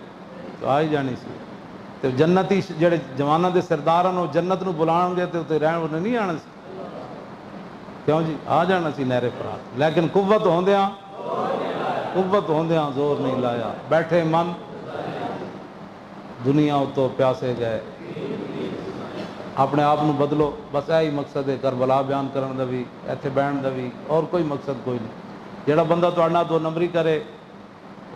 تو آئی جانی سی، تو جنتی جڑے جوانہ دے سردارن وہ جنت نو بلان گے تے رہن انہیں نہیں آنا سی، کیوں جی آ جانا سی نہر فرات، لیکن قوت ہوندیاں زور نہیں لایا بیٹھے من، دنیا اتو پیاسے گئے۔ اپنے آپ نو بدلو، بس یہی مقصد ہے کربلا بیان کرن دا بھی، ایتھے بہن دا بھی، اور کوئی مقصد کوئی نہیں۔ جڑا بندہ تہاڈا دو نمبری کرے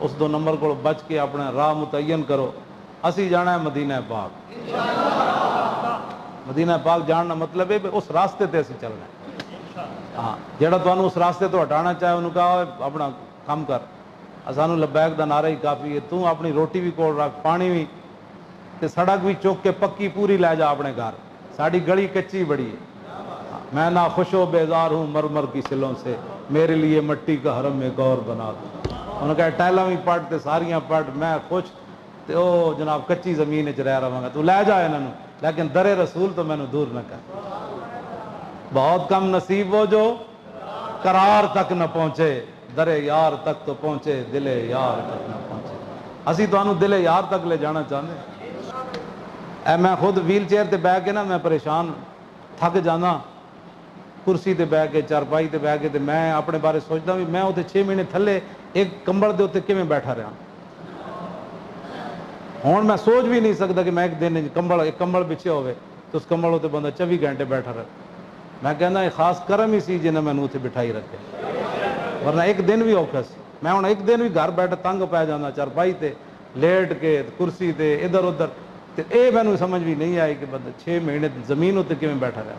اس دو نمبر کو بچ کے اپنا راہ متعین کرو۔ اسی جانا ہے مدینہ پاک، مدینہ پاک جاننا مطلب ہے اس راستے تے اسی چلنا ہے۔ ہاں جڑا تانوں اس راستے تو ہٹانا چاہے انہوں کہا اپنا کام کر، اسانوں لبیک دا نعرہ ہی کافی ہے، تو اپنی روٹی بھی کول رکھ، پانی بھی تے سڑک بھی چوک کے پکی پوری لے جا اپنے گھر، ساڑی گلی کچی بڑی ہے، میں نہ خوش و بیزار ہوں مرمر کی سلوں سے، میرے لیے مٹی کا حرم ایک اور بنا دو۔ انہوں نے کہا ٹائلاں بھی پٹ تے ساریاں پٹ، میں خوش تے او جناب کچی زمین وچ رہ رہا گا، تو لے جا انہاں نوں، لیکن در رسول تو مینوں دور نہ کر۔ بہت کم نصیب وہ جو قرار تک نہ پہنچے، در یار تک تو پہنچے دل یار تک نہ پہنچے۔ اسی تانوں دل یار تک لے جانا چاہتے ہیں۔ اے میں خود ویل چیئر تے بیٹھ کے نا میں پریشان تھک جانا، کرسی تے بیٹھ کے چارپائی تے بیٹھ کے تے میں اپنے بارے سوچتا بھی میں اتنے 6 مہینے تھلے ایک کمبل دے اتنے کیویں بیٹھا رہا، ہوں میں سوچ بھی نہیں سکتا کہ میں ایک دن ایک کمبل بچھے ہوئے تو اس کمبل اتنے بندہ 24 گھنٹے بیٹھا رہا۔ میں کہنا یہ خاص کرم ہی سی جنہیں میں اتنے بٹھائی رکھے، ورنہ ایک دن بھی اوکھا سی، میں ہوں ایک دن بھی گھر بیٹھ تنگ پی جانا چارپائی تے لیٹ کے کرسی تے ادھر ادھر، تے اے مینوں سمجھ بھی نہیں آئی کہ بندہ 6 مہینے زمین اتنے کیویں بیٹھا رہا،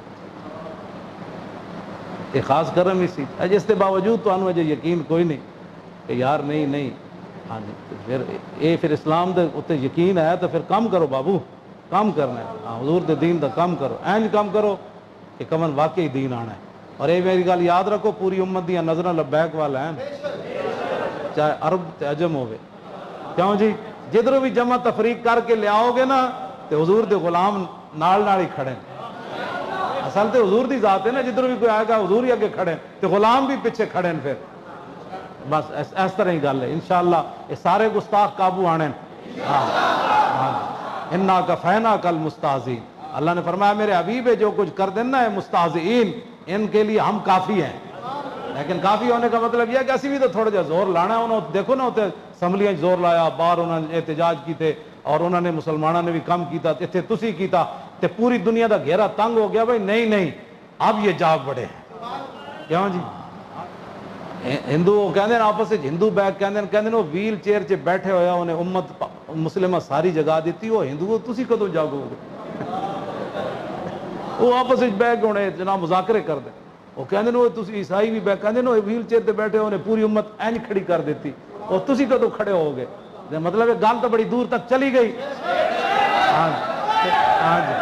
یہ خاص کرم ہی سی۔ اس کے باوجود تو اجے یقین کوئی نہیں کہ یار نہیں ہاں جی، پھر اسلام دے اتنے یقین ہے تو پھر کام کرو بابو، کام کرنا ہے، ہاں حضور دے دین دا کام کرو، اینج کام کرو کہ کمن واقعی دین آنا ہے۔ اور یہ میری گل یاد رکھو، پوری امت دیاں نظراں لبیک والا ہیں، چاہے عرب تے عجم ہوئے، کیوں جی جدھروں بھی جمع تفریق کر کے لے آؤ گے نا تے حضور دے غلام نال ہی کھڑے ہیں، اصل تے حضور دی ذات ہے نا، جدھروں بھی کوئی آئے گا حضور ہی اگے کھڑے ہیں تے غلام بھی پیچھے کھڑے ہیں، پھر بس اس طرح ہی گل ہے۔ انشاءاللہ یہ سارے گستاخ قابو آنے، انا کفینا کل مستہزئین، اللہ نے فرمایا میرے حبیب ہے جو کچھ کر دینا ہے مستہزئین، ان کے لیے ہم کافی ہیں۔ لیکن کافی ہونے کا مطلب یہ ہے کہ اسی بھی تو تھوڑا جا زور لانا ہے، انہوں دیکھو نا اتنے اسمبلیاں زور لایا، باہر انہوں نے احتجاج کیتے اور انہوں نے مسلمانوں نے بھی کم کیتا، اتنے تسی کیتا تے پوری دنیا دا گھیرا تنگ ہو گیا، بھائی نہیں اب یہ جاگ بڑے ہیں، کیوں جی ہندو کہندے ہیں آپس وچ، ہندو بیگ کہندے ہیں وہ ویل چیئر چ بیٹھے ہویا انہیں امت مسلمہ ساری جگہ دیتی، وہ ہندو تسی کدوں جاگو گے؟ وہ آپس وچ بیٹھ ہونے جناب مذاکرے کر دیں، وہ کہندے ہیں وہ تسی عیسائی بھی بیٹھ کہندے ہیں وہ ویل چیئر تے بیٹھے انہیں پوری امت اینج کھڑی کر دیتی، وہ تسی تو کھڑے ہو گے، مطلب ہے گل تو بڑی دور تک چلی گئی۔ ہاں جی ہاں جی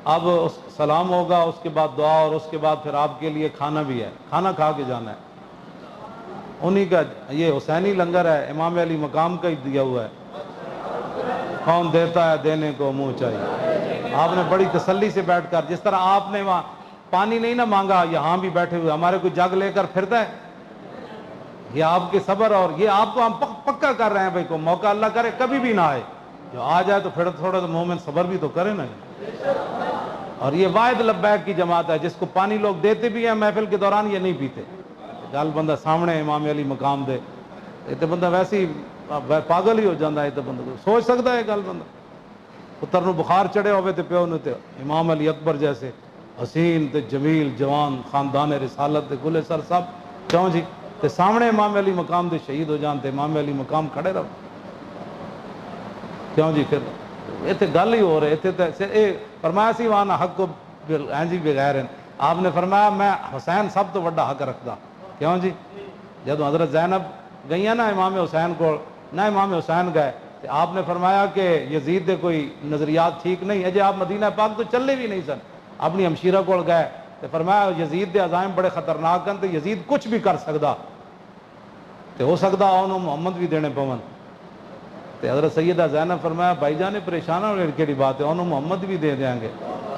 اب سلام ہوگا، اس کے بعد دعا، اور اس کے بعد پھر آپ کے لیے کھانا بھی ہے، کھانا کھا کے جانا ہے۔ انہی کا یہ حسینی لنگر ہے، امام علی مقام کا ہی دیا ہوا ہے، کون دیتا ہے دینے کو منہ چاہیے۔ آپ نے بڑی تسلی سے بیٹھ کر، جس طرح آپ نے وہاں پانی نہیں نہ مانگا، یہاں بھی بیٹھے ہوئے ہمارے کوئی جگ لے کر پھرتا ہے، یہ آپ کے صبر، اور یہ آپ کو ہم پکا کر رہے ہیں بھائی، کو موقع اللہ کرے کبھی بھی نہ آئے، جو آ جائے تو پھر تھوڑا تو مومن صبر بھی تو کرے نا۔ اور یہ واحد لبیک کی جماعت ہے جس کو پانی لوگ دیتے بھی ہیں محفل کے دوران، یہ نہیں پیتے۔ گل بندہ سامنے امام علی مقام دے، یہ تو بندہ ویسے ہی پاگل ہی ہو جاتا ہے، تو بندہ سوچ سکتا ہے گل بندہ، پتر نو بخار چڑھے ہوئے تے پیو نے تے امام علی اکبر جیسے حسین تے جمیل جوان خاندان رسالت تے گلے سر سب، کیوں جی تے سامنے امام علی مقام دے شہید ہو جان تے امام علی مقام کھڑے رہو، کیوں جی؟ پھر اتنے گل ہی ہو رہے اتنے فرمایا سی وہاں حق کو جی بغیر، آپ نے فرمایا میں حسین سب تو بڑا حق رکھتا، کیوں جی؟ جب حضرت زینب گئیاں نا امام حسین کو، نہ امام حسین گئے، تو آپ نے فرمایا کہ یزید دے کوئی نظریات ٹھیک نہیں ہے جی، آپ مدینہ پاک تو چلے بھی نہیں سن، اپنی ہمشیرہ کو گئے تو فرمایا یزید دے عزائم بڑے خطرناک ہیں، تو یزید کچھ بھی کر سکتا، تو ہو سکتا انہوں محمد بھی دینے پون، تو حضرت سیدہ زینب فرمایا بھائی جان پریشان ہونے کی بات ہے، انہوں محمد بھی دے دیں گے،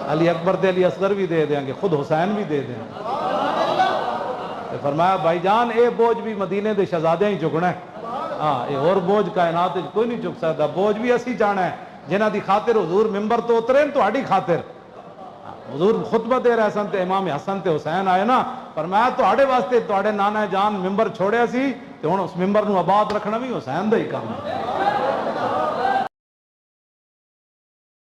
علی اکبر تے علی اصغر بھی دے دیں گے، خود حسین بھی دے دیں گے۔ تو فرمایا بھائی جان اے بوجھ بھی مدینے دے شہزادے ہی چکنا ہے، ہاں یہ اور بوجھ کائنات کوئی نہیں چک سکتا، بوجھ بھی اسی جانا ہے جنہ دی خاطر حضور ممبر تو اترے تو ہاڑی خاطر حضور خطبہ دے رہے سن تے امام حسن تے حسین آئے نا، فرمایا تو ہاڑے واسطے تو ہاڑے نانا جان ممبر چھوڑے سی، تو ہن اس ممبر نو آباد رکھنا بھی حسین دا ہی کام ہے۔